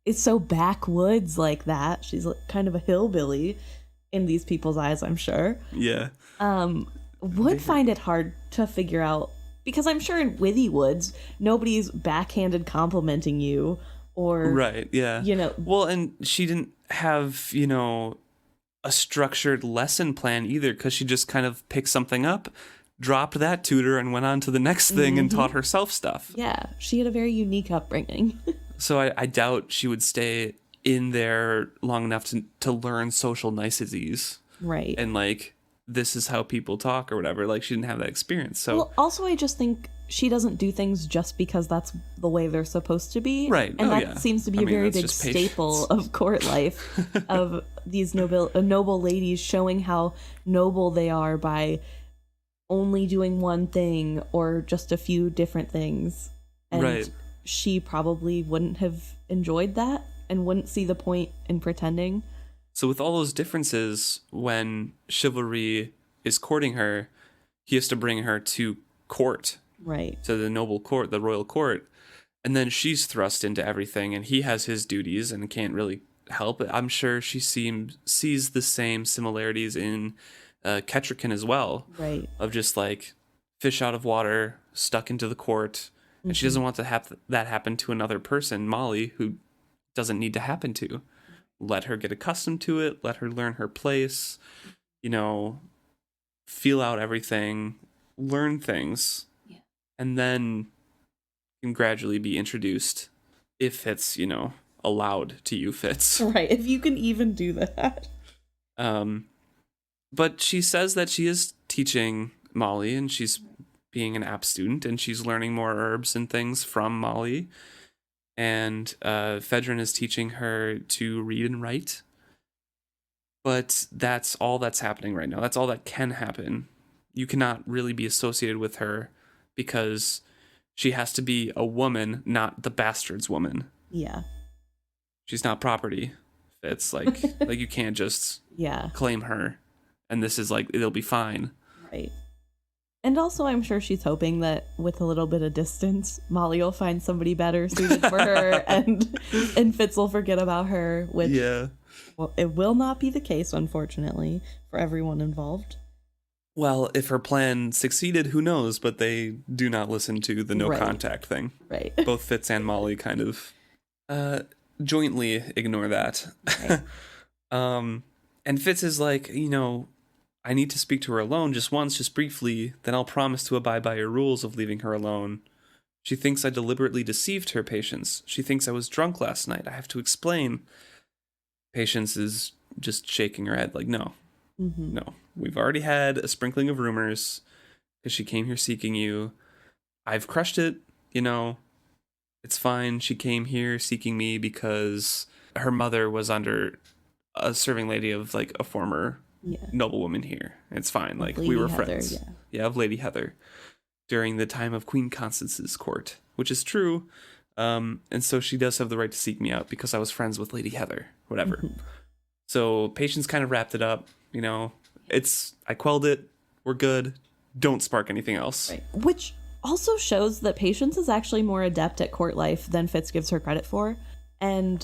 is so backwoods like that, she's kind of a hillbilly in these people's eyes, I'm sure. Yeah. Would find it hard to figure out. Because I'm sure in Withy Woods, nobody's backhanded complimenting you or... Right, yeah. Well, and she didn't have, a structured lesson plan either, because she just kind of picked something up, dropped that tutor, and went on to the next thing and taught herself stuff. Yeah, she had a very unique upbringing. So I doubt she would stay in there long enough to learn social niceties. Right. And, this is how people talk or whatever. She didn't have that experience. So, well, also I just think she doesn't do things just because that's the way they're supposed to be. Right. And that seems to be a very big staple of court life, of these noble ladies showing how noble they are by only doing one thing or just a few different things. And she probably wouldn't have enjoyed that and wouldn't see the point in pretending. So with all those differences, when Chivalry is courting her, he has to bring her to court. Right. To the noble court, the royal court. And then she's thrust into everything, and he has his duties and can't really help it. I'm sure she sees the same similarities in Kettrican as well. Right. Of just fish out of water, stuck into the court. And she doesn't want to have that happen to another person, Molly, who doesn't need to happen to. Let her get accustomed to it. Let her learn her place. Feel out everything. Learn things. Yeah. And then can gradually be introduced if it's, allowed to you, Fitz. Right. If you can even do that. But she says that she is teaching Molly, and she's being an app student, and she's learning more herbs and things from Molly. And Fedrin is teaching her to read and write. But that's all that's happening right now. That's all that can happen. You cannot really be associated with her because she has to be a woman, not the bastard's woman. Yeah. She's not property. It's like you can't just claim her. And this is like, it'll be fine. Right. And also, I'm sure she's hoping that with a little bit of distance, Molly will find somebody better suited for her, and Fitz will forget about her, which well, it will not be the case, unfortunately, for everyone involved. Well, if her plan succeeded, who knows? But they do not listen to the no contact thing. Right. Both Fitz and Molly kind of jointly ignore that. Right. And Fitz is like, I need to speak to her alone just once, just briefly, then I'll promise to abide by your rules of leaving her alone. She thinks I deliberately deceived her, Patience. She thinks I was drunk last night. I have to explain. Patience is just shaking her head like, no. No. We've already had a sprinkling of rumors because she came here seeking you. I've crushed it, It's fine. She came here seeking me because her mother was under a serving lady of like a former noblewoman here. It's fine. Like we were Heather, friends. Yeah, of Lady Heather during the time of Queen Constance's court, which is true. And so she does have the right to seek me out because I was friends with Lady Heather, whatever. So Patience kind of wrapped it up. I quelled it. We're good. Don't spark anything else. Right. Which also shows that Patience is actually more adept at court life than Fitz gives her credit for. And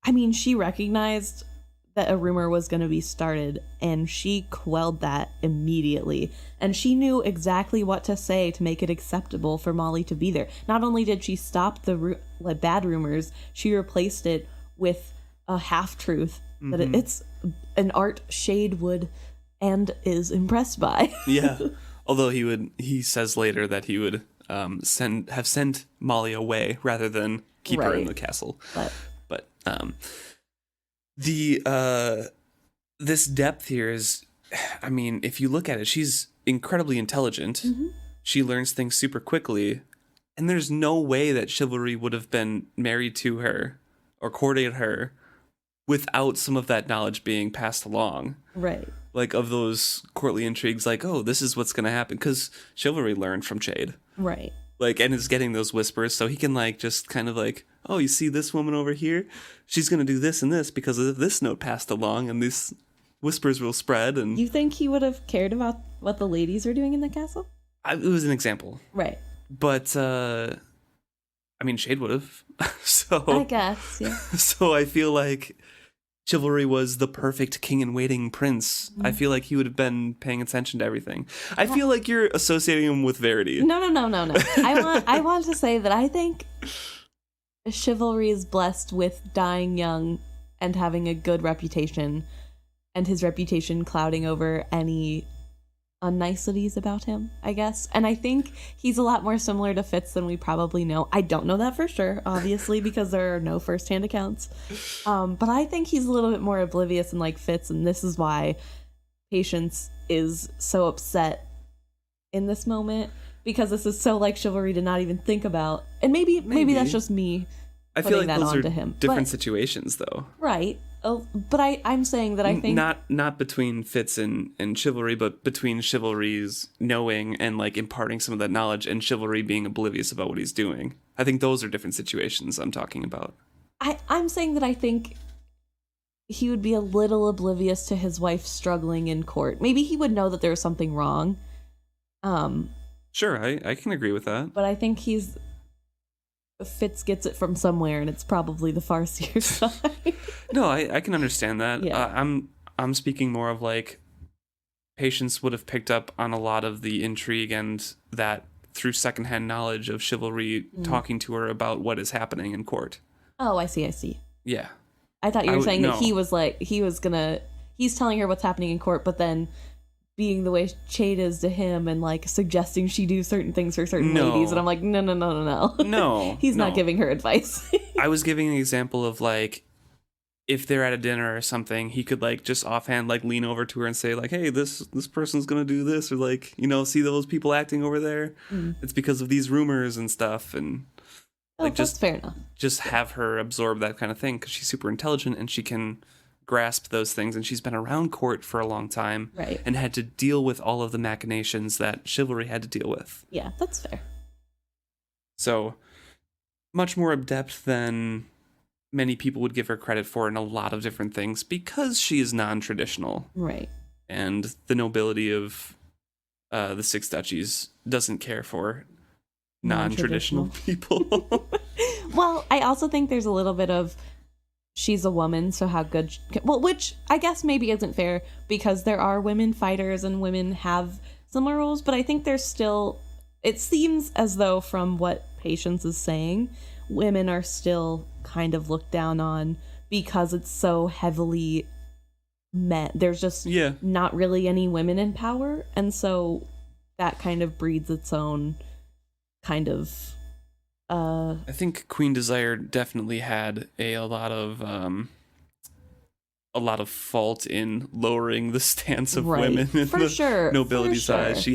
I mean, she recognized that a rumor was going to be started, and she quelled that immediately. And she knew exactly what to say to make it acceptable for Molly to be there. Not only did she stop the bad rumors, she replaced it with a half-truth that it's an art Chade would and is impressed by. Yeah. Although he says later that he would have sent Molly away rather than keep her in the castle. But this depth here is, I mean, if you look at it, she's incredibly intelligent. She learns things super quickly, and there's no way that Chivalry would have been married to her or courted her without some of that knowledge being passed along. Right. Like, of those courtly intrigues, like, oh, this is what's going to happen. Because Chivalry learned from Chade. Right. Like, and is getting those whispers, so he can, like, just kind of like, oh, you see this woman over here? She's going to do this and this because of this note passed along, and these whispers will spread. And you think he would have cared about what the ladies are doing in the castle? It was an example. Right. But, I mean, Chade would have. So I guess, yeah. So I feel like Chivalry was the perfect king-in-waiting prince. I feel like he would have been paying attention to everything. I feel like you're associating him with Verity. No. I want to say that I think Chivalry is blessed with dying young and having a good reputation, and his reputation clouding over any unniceties about him, I guess. And I think he's a lot more similar to Fitz than we probably know. I don't know that for sure, obviously, because there are no first-hand accounts. But I think he's a little bit more oblivious and like Fitz, and this is why Patience is so upset in this moment, because this is so like Chivalry to not even think about. And maybe that's just me. I feel like those are him. different situations, though. Right. But I'm saying that I think not between Fitz and Chivalry, but between Chivalry's knowing and like imparting some of that knowledge and Chivalry being oblivious about what he's doing. I think those are different situations I'm talking about. I'm saying that I think he would be a little oblivious to his wife struggling in court. Maybe he would know that there was something wrong. Sure, I can agree with that. But I think Fitz gets it from somewhere, and it's probably the Farseer side. No, I can understand that. Yeah. I'm speaking more of like Patience would have picked up on a lot of the intrigue and that through secondhand knowledge of Chivalry talking to her about what is happening in court. Oh, I see. Yeah. I thought you were saying that he's telling her what's happening in court, but then being the way Chade is to him and like suggesting she do certain things for certain ladies, and I'm like, no. No. He's not giving her advice. I was giving an example of like if they're at a dinner or something, he could like just offhand like lean over to her and say like, hey, this person's gonna do this, or like, you know, see those people acting over there? It's because of these rumors and stuff. And like that's fair enough. Just have her absorb that kind of thing, because she's super intelligent and she can grasp those things, and she's been around court for a long time, right, and had to deal with all of the machinations that chivalry had to deal with. Yeah, that's fair. So much more adept than many people would give her credit for in a lot of different things, because she is non-traditional. Right. And the nobility of the Six Duchies doesn't care for non-traditional people. Well, I also think there's a little bit of she's a woman, so how good which I guess maybe isn't fair, because there are women fighters and women have similar roles, but I think there's still, it seems as though from what Patience is saying, women are still kind of looked down on because it's so heavily men. There's just not really any women in power, and so that kind of breeds its own kind of I think Queen Desire definitely had a lot of fault in lowering the stance of women in the nobility's eyes.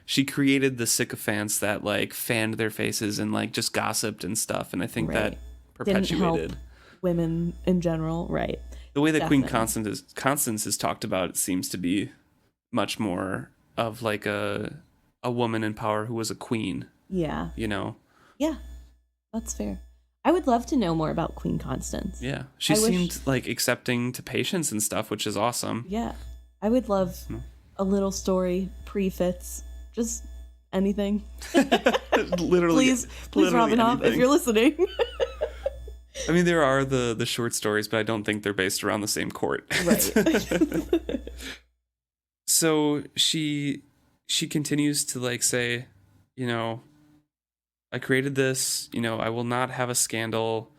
She created the sycophants that like fanned their faces and like just gossiped and stuff, and I think that perpetuated didn't help women in general. Right. The way that Queen Constance is talked about, it seems to be much more of like a woman in power who was a queen. Yeah. You know? Yeah, that's fair. I would love to know more about Queen Constance. Yeah. She seemed like accepting to Patience and stuff, which is awesome. Yeah. I would love a little story pre-Fitz. Just anything. Literally. Please, Robin Hobb, if you're listening. I mean, there are the short stories, but I don't think they're based around the same court. Right. So she continues to like say, you know, I created this, you know, I will not have a scandal.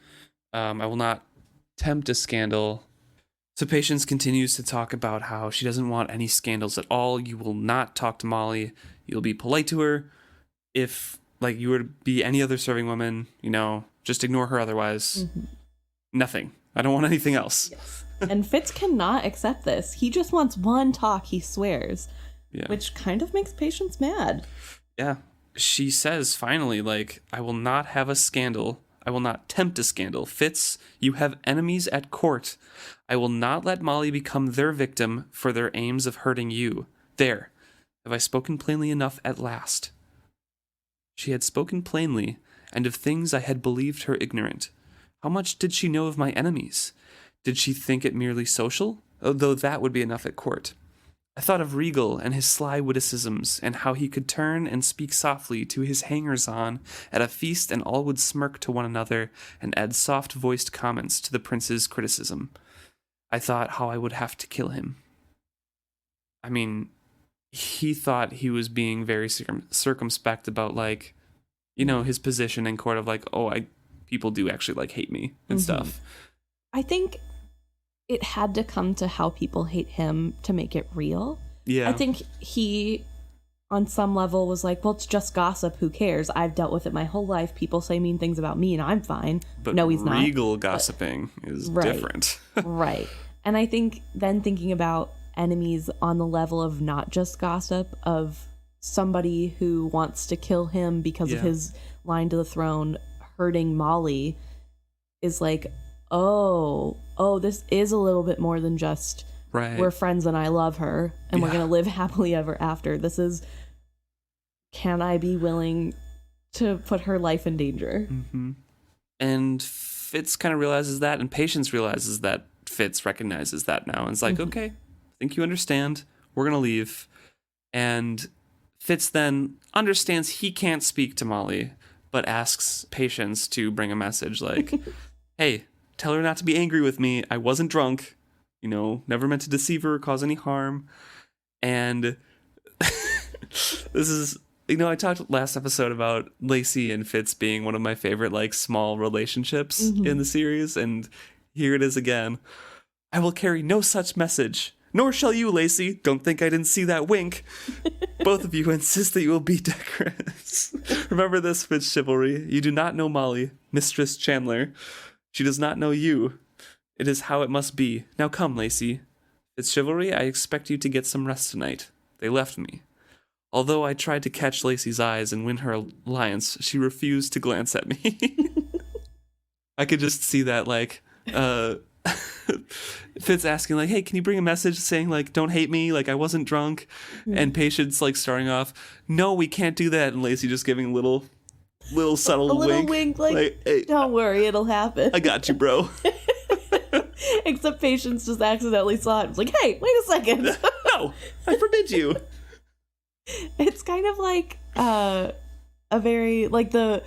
I will not tempt a scandal. So Patience continues to talk about how she doesn't want any scandals at all. You will not talk to Molly. You'll be polite to her. If like you were to be any other serving woman, you know, just ignore her otherwise. Nothing. I don't want anything else. Yes. And Fitz cannot accept this. He just wants one talk, he swears. Yeah. Which kind of makes Patience mad. Yeah. She says finally, like, I will not have a scandal. I will not tempt a scandal. Fitz, you have enemies at court. I will not let Molly become their victim for their aims of hurting you. There. Have I spoken plainly enough at last? She had spoken plainly, and of things I had believed her ignorant. How much did she know of my enemies? Did she think it merely social? Though that would be enough at court. I thought of Regal and his sly witticisms, and how he could turn and speak softly to his hangers-on at a feast, and all would smirk to one another and add soft-voiced comments to the prince's criticism. I thought how I would have to kill him. I mean, he thought he was being very circumspect about, like, you know, his position in court of, like, people do actually, like, hate me and stuff. I think it had to come to how people hate him to make it real. Yeah. I think he, on some level, was like, well, it's just gossip. Who cares? I've dealt with it my whole life. People say mean things about me and I'm fine. But no, he's not. Regal gossiping is different. Right. And I think then thinking about enemies on the level of not just gossip, of somebody who wants to kill him because of his line to the throne, hurting Molly, is like, oh, this is a little bit more than just we're friends and I love her and we're going to live happily ever after. This is, can I be willing to put her life in danger? And Fitz kind of realizes that, and Patience realizes that Fitz recognizes that now. And it's like, okay, I think you understand. We're going to leave. And Fitz then understands he can't speak to Molly, but asks Patience to bring a message like, hey, tell her not to be angry with me. I wasn't drunk. You know, never meant to deceive her or cause any harm. And this is, you know, I talked last episode about Lacey and Fitz being one of my favorite, like, small relationships in the series. And here it is again. I will carry no such message. Nor shall you, Lacey. Don't think I didn't see that wink. Both of you insist that you will be decorous. Remember this, FitzChivalry. You do not know Molly, Mistress Chandler. She does not know you. It is how it must be. Now come, Lacey. FitzChivalry, I expect you to get some rest tonight. They left me. Although I tried to catch Lacey's eyes and win her alliance, she refused to glance at me. I could just see that, like, Fitz asking, like, hey, can you bring a message saying, like, don't hate me, like, I wasn't drunk? And Patience, like, starting off, no, we can't do that. And Lacey just giving a little subtle a little wink. wink, like hey, don't worry, it'll happen. I got you, bro. Except Patience just accidentally saw it. It's like, hey, wait a second. No, I forbid you. It's kind of like a very, like, the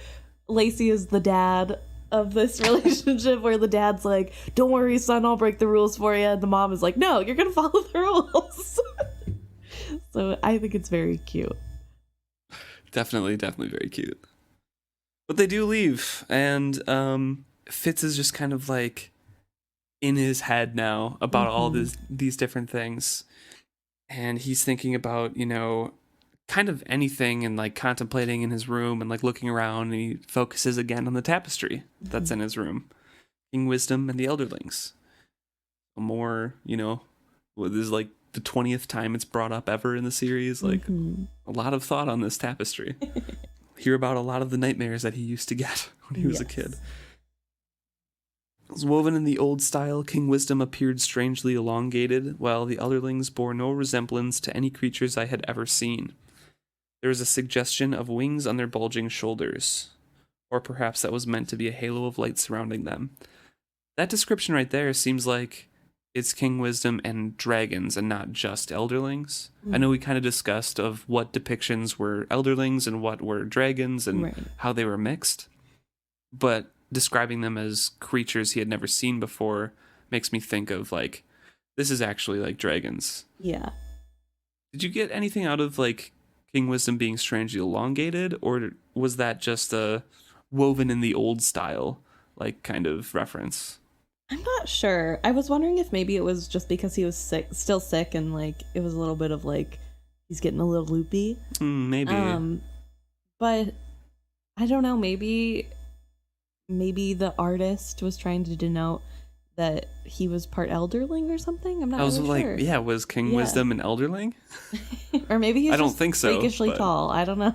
Lacey is the dad of this relationship, where the dad's like, don't worry, son, I'll break the rules for you. And the mom is like, no, you're gonna follow the rules. So I think it's very cute. Definitely very cute. But they do leave, and Fitz is just kind of like in his head now about all these different things. And he's thinking about, you know, kind of anything, and like contemplating in his room and like looking around, and he focuses again on the tapestry that's in his room. King Wisdom and the Elderlings. More, you know, this is like the 20th time it's brought up ever in the series. Like a lot of thought on this tapestry. Hear about a lot of the nightmares that he used to get when he was a kid. It was woven in the old style. King Wisdom appeared strangely elongated, while the Elderlings bore no resemblance to any creatures I had ever seen. There was a suggestion of wings on their bulging shoulders, or perhaps that was meant to be a halo of light surrounding them. That description right there seems like it's King Wisdom and dragons and not just Elderlings. I know we kind of discussed of what depictions were Elderlings and what were dragons and how they were mixed, but describing them as creatures he had never seen before makes me think of, like, this is actually like dragons. Yeah. Did you get anything out of, like, King Wisdom being strangely elongated, or was that just a woven in the old style, like, kind of reference? I'm not sure. I was wondering if maybe it was just because he was still sick, and like it was a little bit of like he's getting a little loopy. Maybe. But I don't know. Maybe the artist was trying to denote that he was part Elderling or something. I'm not really sure. Yeah, was King Wisdom an Elderling? Or maybe he's I don't think so, freakishly tall. I don't know.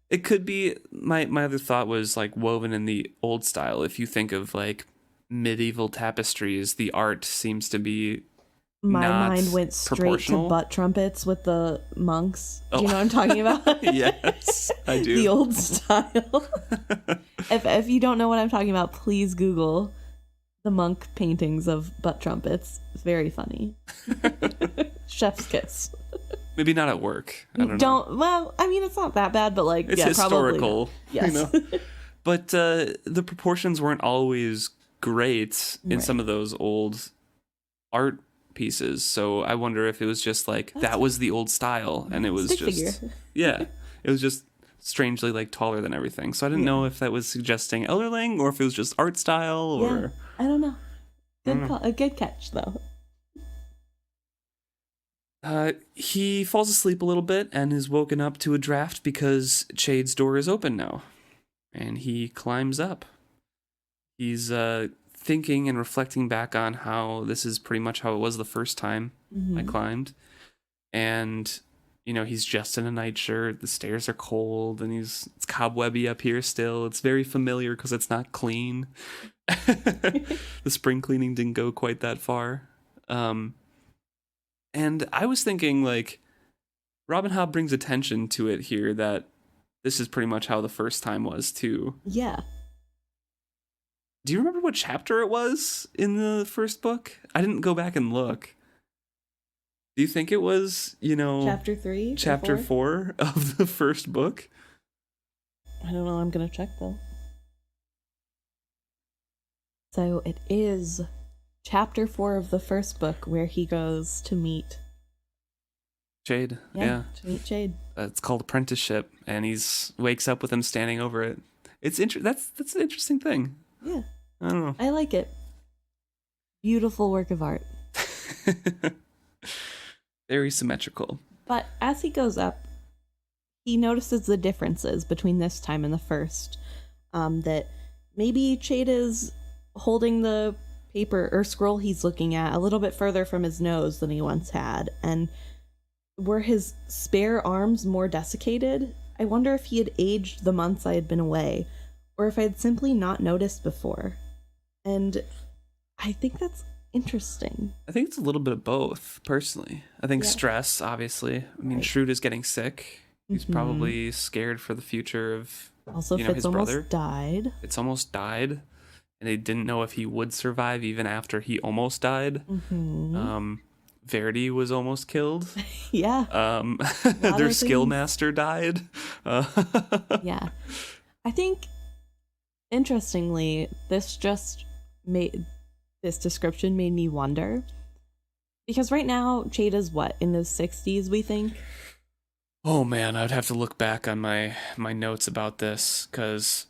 It could be. My other thought was like woven in the old style. If you think of like medieval tapestries, the art seems to be my mind went straight to butt trumpets with the monks. Do you know what I'm talking about? Yes, I do. The old style. If you don't know what I'm talking about, please Google the monk paintings of butt trumpets. It's very funny. Chef's kiss. Maybe not at work. I don't know. Well, I mean, it's not that bad, but like, it's historical. Probably. Yes. You know? But the proportions weren't always great in some of those old art pieces, so I wonder if it was just like that was the old style, and it was just figure. It was just strangely like taller than everything. So I didn't know if that was suggesting Elderling or if it was just art style, or I don't know. A good catch though. He falls asleep a little bit and is woken up to a draft because Chade's door is open now, and he climbs up. He's thinking and reflecting back on how this is pretty much how it was the first time I climbed. And, you know, he's just in a nightshirt. The stairs are cold, and it's cobwebby up here still. It's very familiar because it's not clean. The spring cleaning didn't go quite that far. And I was thinking, like, Robin Hobb brings attention to it here that this is pretty much how the first time was, too. Yeah. Do you remember what chapter it was in the first book? I didn't go back and look. Do you think it was, you know... Chapter 3? Chapter 4 of the first book? I don't know. I'm going to check, though. So it is chapter 4 of the first book where he goes to meet... Chade, yeah. To meet Chade. It's called Apprenticeship, and wakes up with him standing over it. It's that's an interesting thing. Yeah. I don't know. I like it. Beautiful work of art. Very symmetrical. But as he goes up, he notices the differences between this time and the first. That maybe Chade is holding the paper or scroll he's looking at a little bit further from his nose than he once had, and were his spare arms more desiccated? I wonder if he had aged the months I had been away, or if I had simply not noticed before. And I think that's interesting. I think it's a little bit of both, personally. I think stress, obviously. I mean, Right. Shrewd is getting sick. He's probably scared for the future of, Also, you know, Fitz his almost brother. died. It's almost died, and they didn't know if he would survive even after he almost died. Verity was almost killed. Yeah. Their skill things. master died. Yeah. I think, interestingly, this description made me wonder. Because right now, Chade is what, in his 60s, we think? Oh man, I'd have to look back on my notes about this, because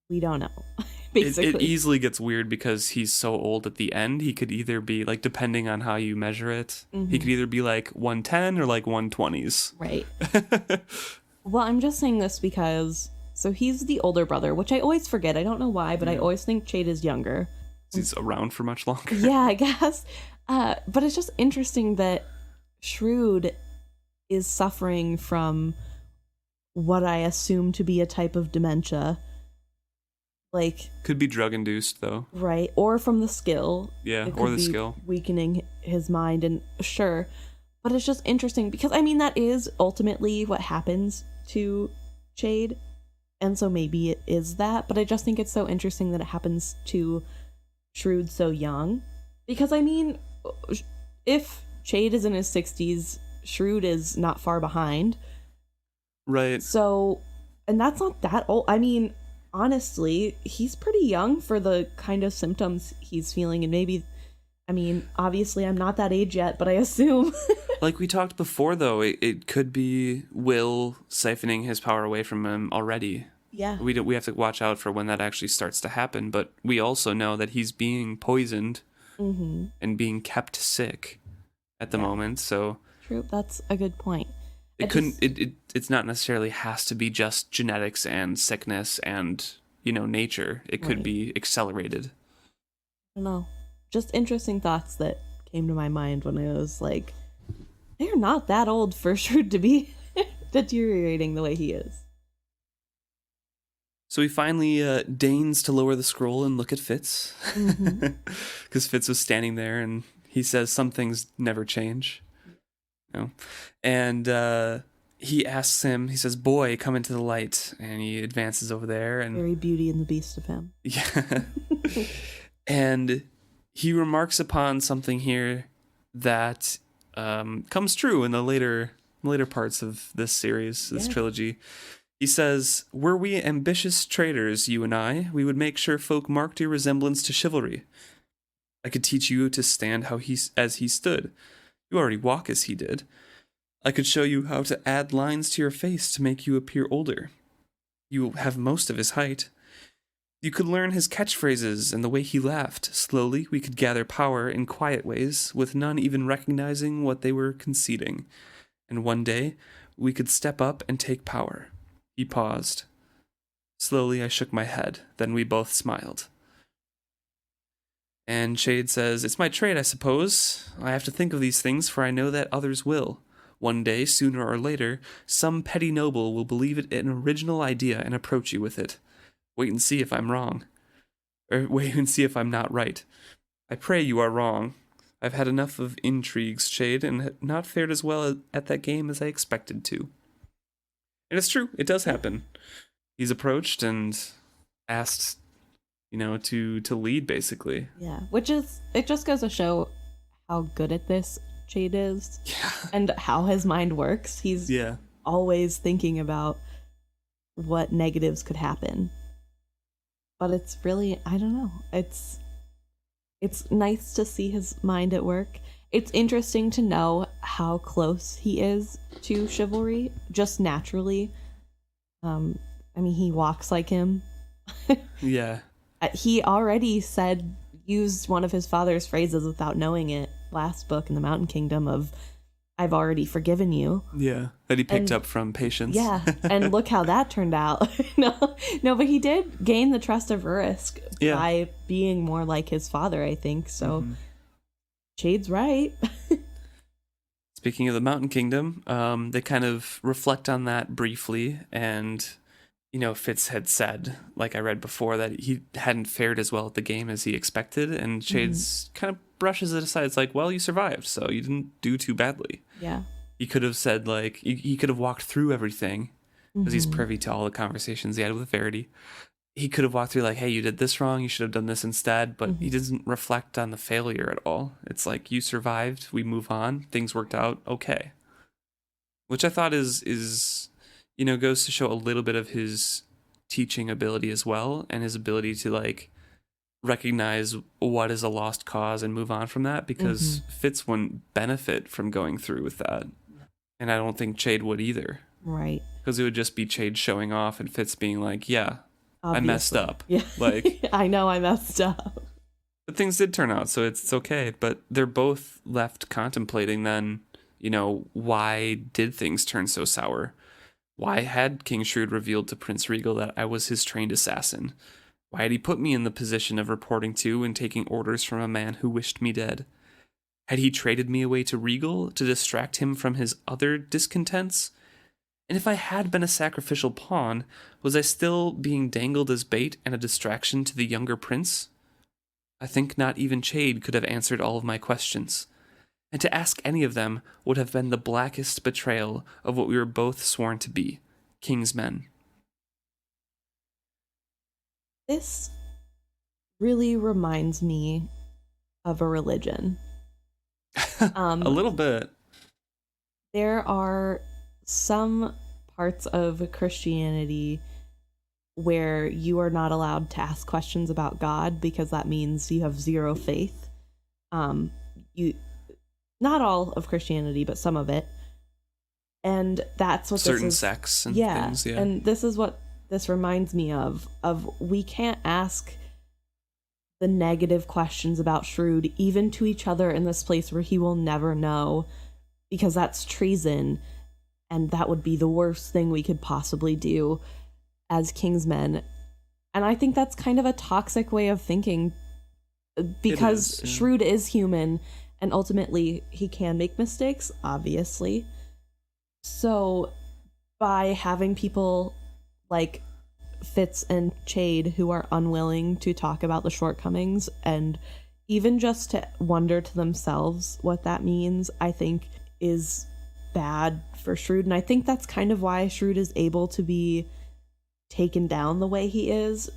We don't know, it basically. easily gets weird because he's so old at the end. He could either be, like, depending on how you measure it, he could either be like 110 or like 120s. Right. Well, I'm just saying this because, so he's the older brother, which I always forget. I don't know why, but I always think Chade is younger. He's around for much longer. Yeah, I guess. But it's just interesting that Shrewd is suffering from what I assume to be a type of dementia. Like, Could be drug induced though. right, or from the skill. Yeah, It or could the be skill. weakening his mind, and sure. But it's just interesting because, I mean, that is ultimately what happens to Chade. And so maybe it is that, but I just think it's so interesting that it happens to Shrewd so young. Because, I mean, if Chade is in his 60s, Shrewd is not far behind. Right. So, and that's not that old. I mean, honestly, he's pretty young for the kind of symptoms he's feeling. And maybe, I mean, obviously I'm not that age yet, but I assume. Like we talked before, though, it could be Will siphoning his power away from him already. Yeah. We have to watch out for when that actually starts to happen. But we also know that he's being poisoned and being kept sick at the moment. So True. That's a good point. it's not necessarily has to be just genetics and sickness and, you know, nature. It could Right. be accelerated. I don't know. Just interesting thoughts that came to my mind when I was like, they're not that old for Shrewd to be deteriorating the way he is. So he finally deigns to lower the scroll and look at Fitz. Because Fitz was standing there and he says some things never change. You know? And he asks him, he says, "Boy, come into the light." And he advances over there and Very Beauty and the Beast of him. yeah. And he remarks upon something here that comes true in the later parts of this series, this trilogy. He says, "Were we ambitious traders, you and I, we would make sure folk marked your resemblance to chivalry. I could teach you to stand as he stood. You already walk as he did. I could show you how to add lines to your face to make you appear older. You have most of his height. You could learn his catchphrases and the way he laughed. Slowly, we could gather power in quiet ways, with none even recognizing what they were conceding. And one day, we could step up and take power." He paused. Slowly, I shook my head. Then we both smiled. And Chade says, "It's my trade, I suppose. I have to think of these things, for I know that others will. One day, sooner or later, some petty noble will believe it an original idea and approach you with it. Wait and see if I'm wrong. Or wait and see if I'm not right. I pray you are wrong. I've had enough of intrigues, Chade, and have not fared as well at that game as I expected to." And it's true, it does happen. He's approached and asked, you know, to lead, basically. Yeah. It just goes to show how good at this Chade is. Yeah. And how his mind works. He's Yeah. always thinking about what negatives could happen. But it's really, I don't know. It's nice to see his mind at work. It's interesting to know how close he is to chivalry, just naturally. I mean, he walks like him. Yeah. He already used one of his father's phrases without knowing it last book in the Mountain Kingdom of, I've already forgiven you. Yeah, that he picked up from Patience. Yeah, and look how that turned out. No, but he did gain the trust of Urisk by being more like his father, I think. So Chade's right. Speaking of the Mountain Kingdom, they kind of reflect on that briefly, and Fitz had said, like I read before, that he hadn't fared as well at the game as he expected, and Chade's kind of brushes it aside. It's like, well, you survived, so you didn't do too badly. Yeah. He could have said, like, he could have walked through everything, because he's privy to all the conversations he had with Verity. He could have walked through, like, hey, you did this wrong, you should have done this instead, but he doesn't reflect on the failure at all. It's like, you survived, we move on, things worked out, okay. Which I thought is goes to show a little bit of his teaching ability as well, and his ability to, like, recognize what is a lost cause and move on from that, because Fitz wouldn't benefit from going through with that. And I don't think Chade would either. Right. Because it would just be Chade showing off and Fitz being like, yeah, obviously. I messed up. Yeah. Like, I know I messed up. But things did turn out, so it's okay. But they're both left contemplating then, why did things turn so sour? Why had King Shrewd revealed to Prince Regal that I was his trained assassin? Why had he put me in the position of reporting to and taking orders from a man who wished me dead? Had he traded me away to Regal to distract him from his other discontents? And if I had been a sacrificial pawn, was I still being dangled as bait and a distraction to the younger prince? I think not even Chade could have answered all of my questions. And to ask any of them would have been the blackest betrayal of what we were both sworn to be, king's men. This really reminds me of a religion. A little bit. There are some parts of Christianity where you are not allowed to ask questions about God because that means you have zero faith. Not all of Christianity, but some of it. And that's what certain this is. sects and things, yeah. And this is what this reminds me of we can't ask the negative questions about Shrewd even to each other in this place where he will never know, because that's treason, and that would be the worst thing we could possibly do as Kingsmen. And I think that's kind of a toxic way of thinking, because Shrewd is human, and ultimately he can make mistakes, obviously. So by having people like Fitz and Chade who are unwilling to talk about the shortcomings and even just to wonder to themselves what that means, I think is bad for Shrewd. And I think that's kind of why Shrewd is able to be taken down the way he is,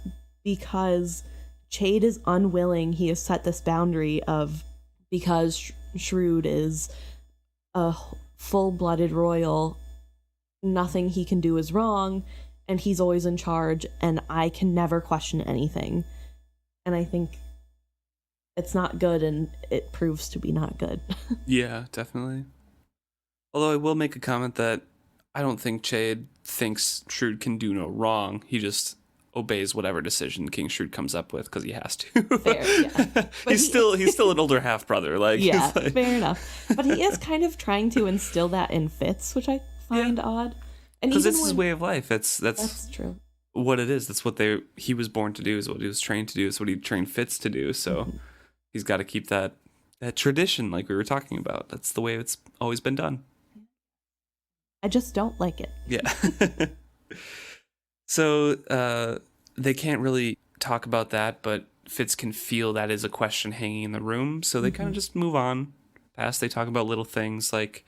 because Chade is unwilling. He has set this boundary of, because Shrewd is a full-blooded royal, nothing he can do is wrong, and he's always in charge, and I can never question anything. And I think it's not good, and it proves to be not good. Yeah, definitely. Although I will make a comment that I don't think Chade thinks Shrewd can do no wrong. He just obeys whatever decision King Shrewd comes up with because he has to. Fair, yeah. he's still an older half brother. Yeah, fair enough. But he is kind of trying to instill that in Fitz, which I find odd. Because it's his way of life. That's true. What it is. That's what he was born to do. Is what he was trained to do. Is what he trained Fitz to do. So he's got to keep that tradition, like we were talking about. That's the way it's always been done. I just don't like it. Yeah. So they can't really talk about that, but Fitz can feel that is a question hanging in the room. So they kind of just move on past. They talk about little things like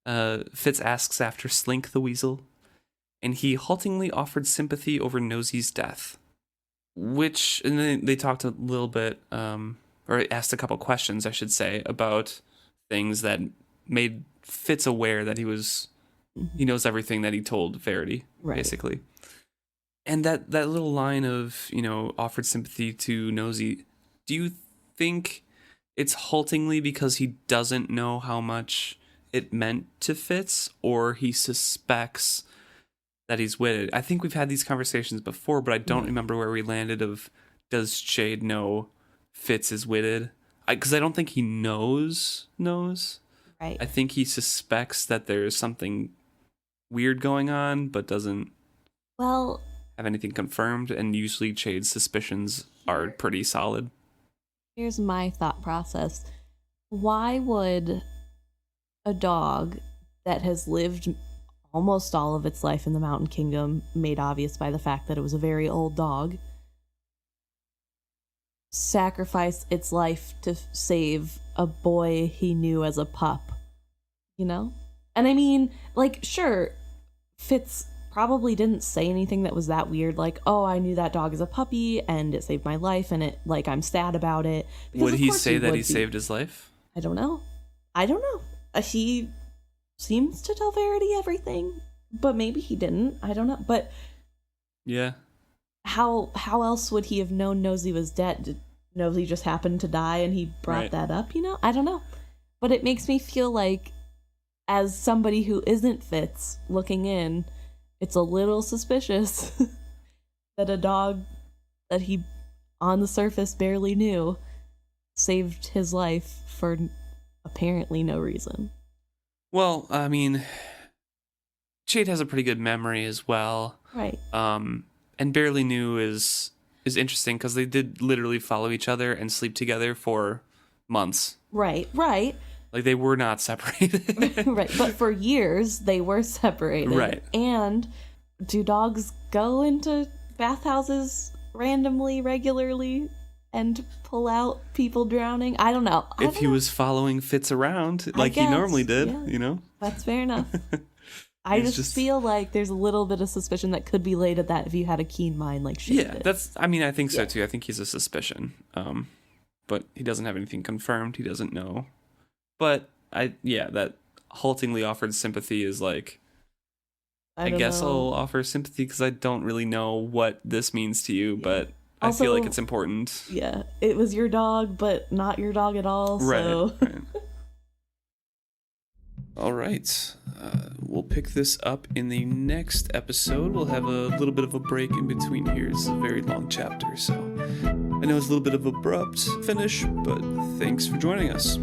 Fitz asks after Slink the Weasel, and he haltingly offered sympathy over Nosy's death. And then they talked a little bit, or asked a couple questions, I should say, about things that made Fitz aware that he knows everything that he told Verity, basically. And that little line of, offered sympathy to Nosy, do you think it's haltingly because he doesn't know how much it meant to Fitz, or he suspects that he's witted? I think we've had these conversations before, but I don't remember where we landed of, does Chade know Fitz is witted? Because I don't think he knows. Right. I think he suspects that there's something weird going on, but doesn't Well, have anything confirmed. And usually Chade's suspicions are pretty solid. here's my thought process. Why would a dog that has lived almost all of its life in the Mountain Kingdom, made obvious by the fact that it was a very old dog, sacrifice its life to save a boy he knew as a pup? You know? And I mean, like, sure, Fitz probably didn't say anything that was that weird, like, oh, I knew that dog as a puppy and it saved my life and it, like, I'm sad about it. Because Would of he course say that would he be. saved his life? I don't know. He seems to tell Verity everything, but maybe he didn't. I don't know. But Yeah. how else would he have known Nosy was dead? Did Nosy just happened to die and he brought Right. that up, you know? I don't know. But it makes me feel like, as somebody who isn't Fitz looking in, it's a little suspicious that a dog that he on the surface barely knew saved his life for apparently no reason. Well, I mean, Chade has a pretty good memory as well. Right. And Barely Knew is interesting because they did literally follow each other and sleep together for months. Right. Like, they were not separated. Right. But for years, they were separated. Right. And do dogs go into bathhouses randomly, regularly, and pull out people drowning? I don't know. If he was following Fitz around like he guess, normally did, yeah. you know? That's fair enough. I He's just feel like there's a little bit of suspicion that could be laid at that if you had a keen mind like Shade Yeah, did. I think so too. I think he's a suspicion. But he doesn't have anything confirmed. He doesn't know. But that haltingly offered sympathy is like, I don't guess know. I'll offer sympathy because I don't really know what this means to you, but I Also, feel like it's important. Yeah, it was your dog, but not your dog at all, so... Right. All right. We'll pick this up in the next episode. We'll have a little bit of a break in between here. It's a very long chapter, so I know it's a little bit of an abrupt finish, but thanks for joining us.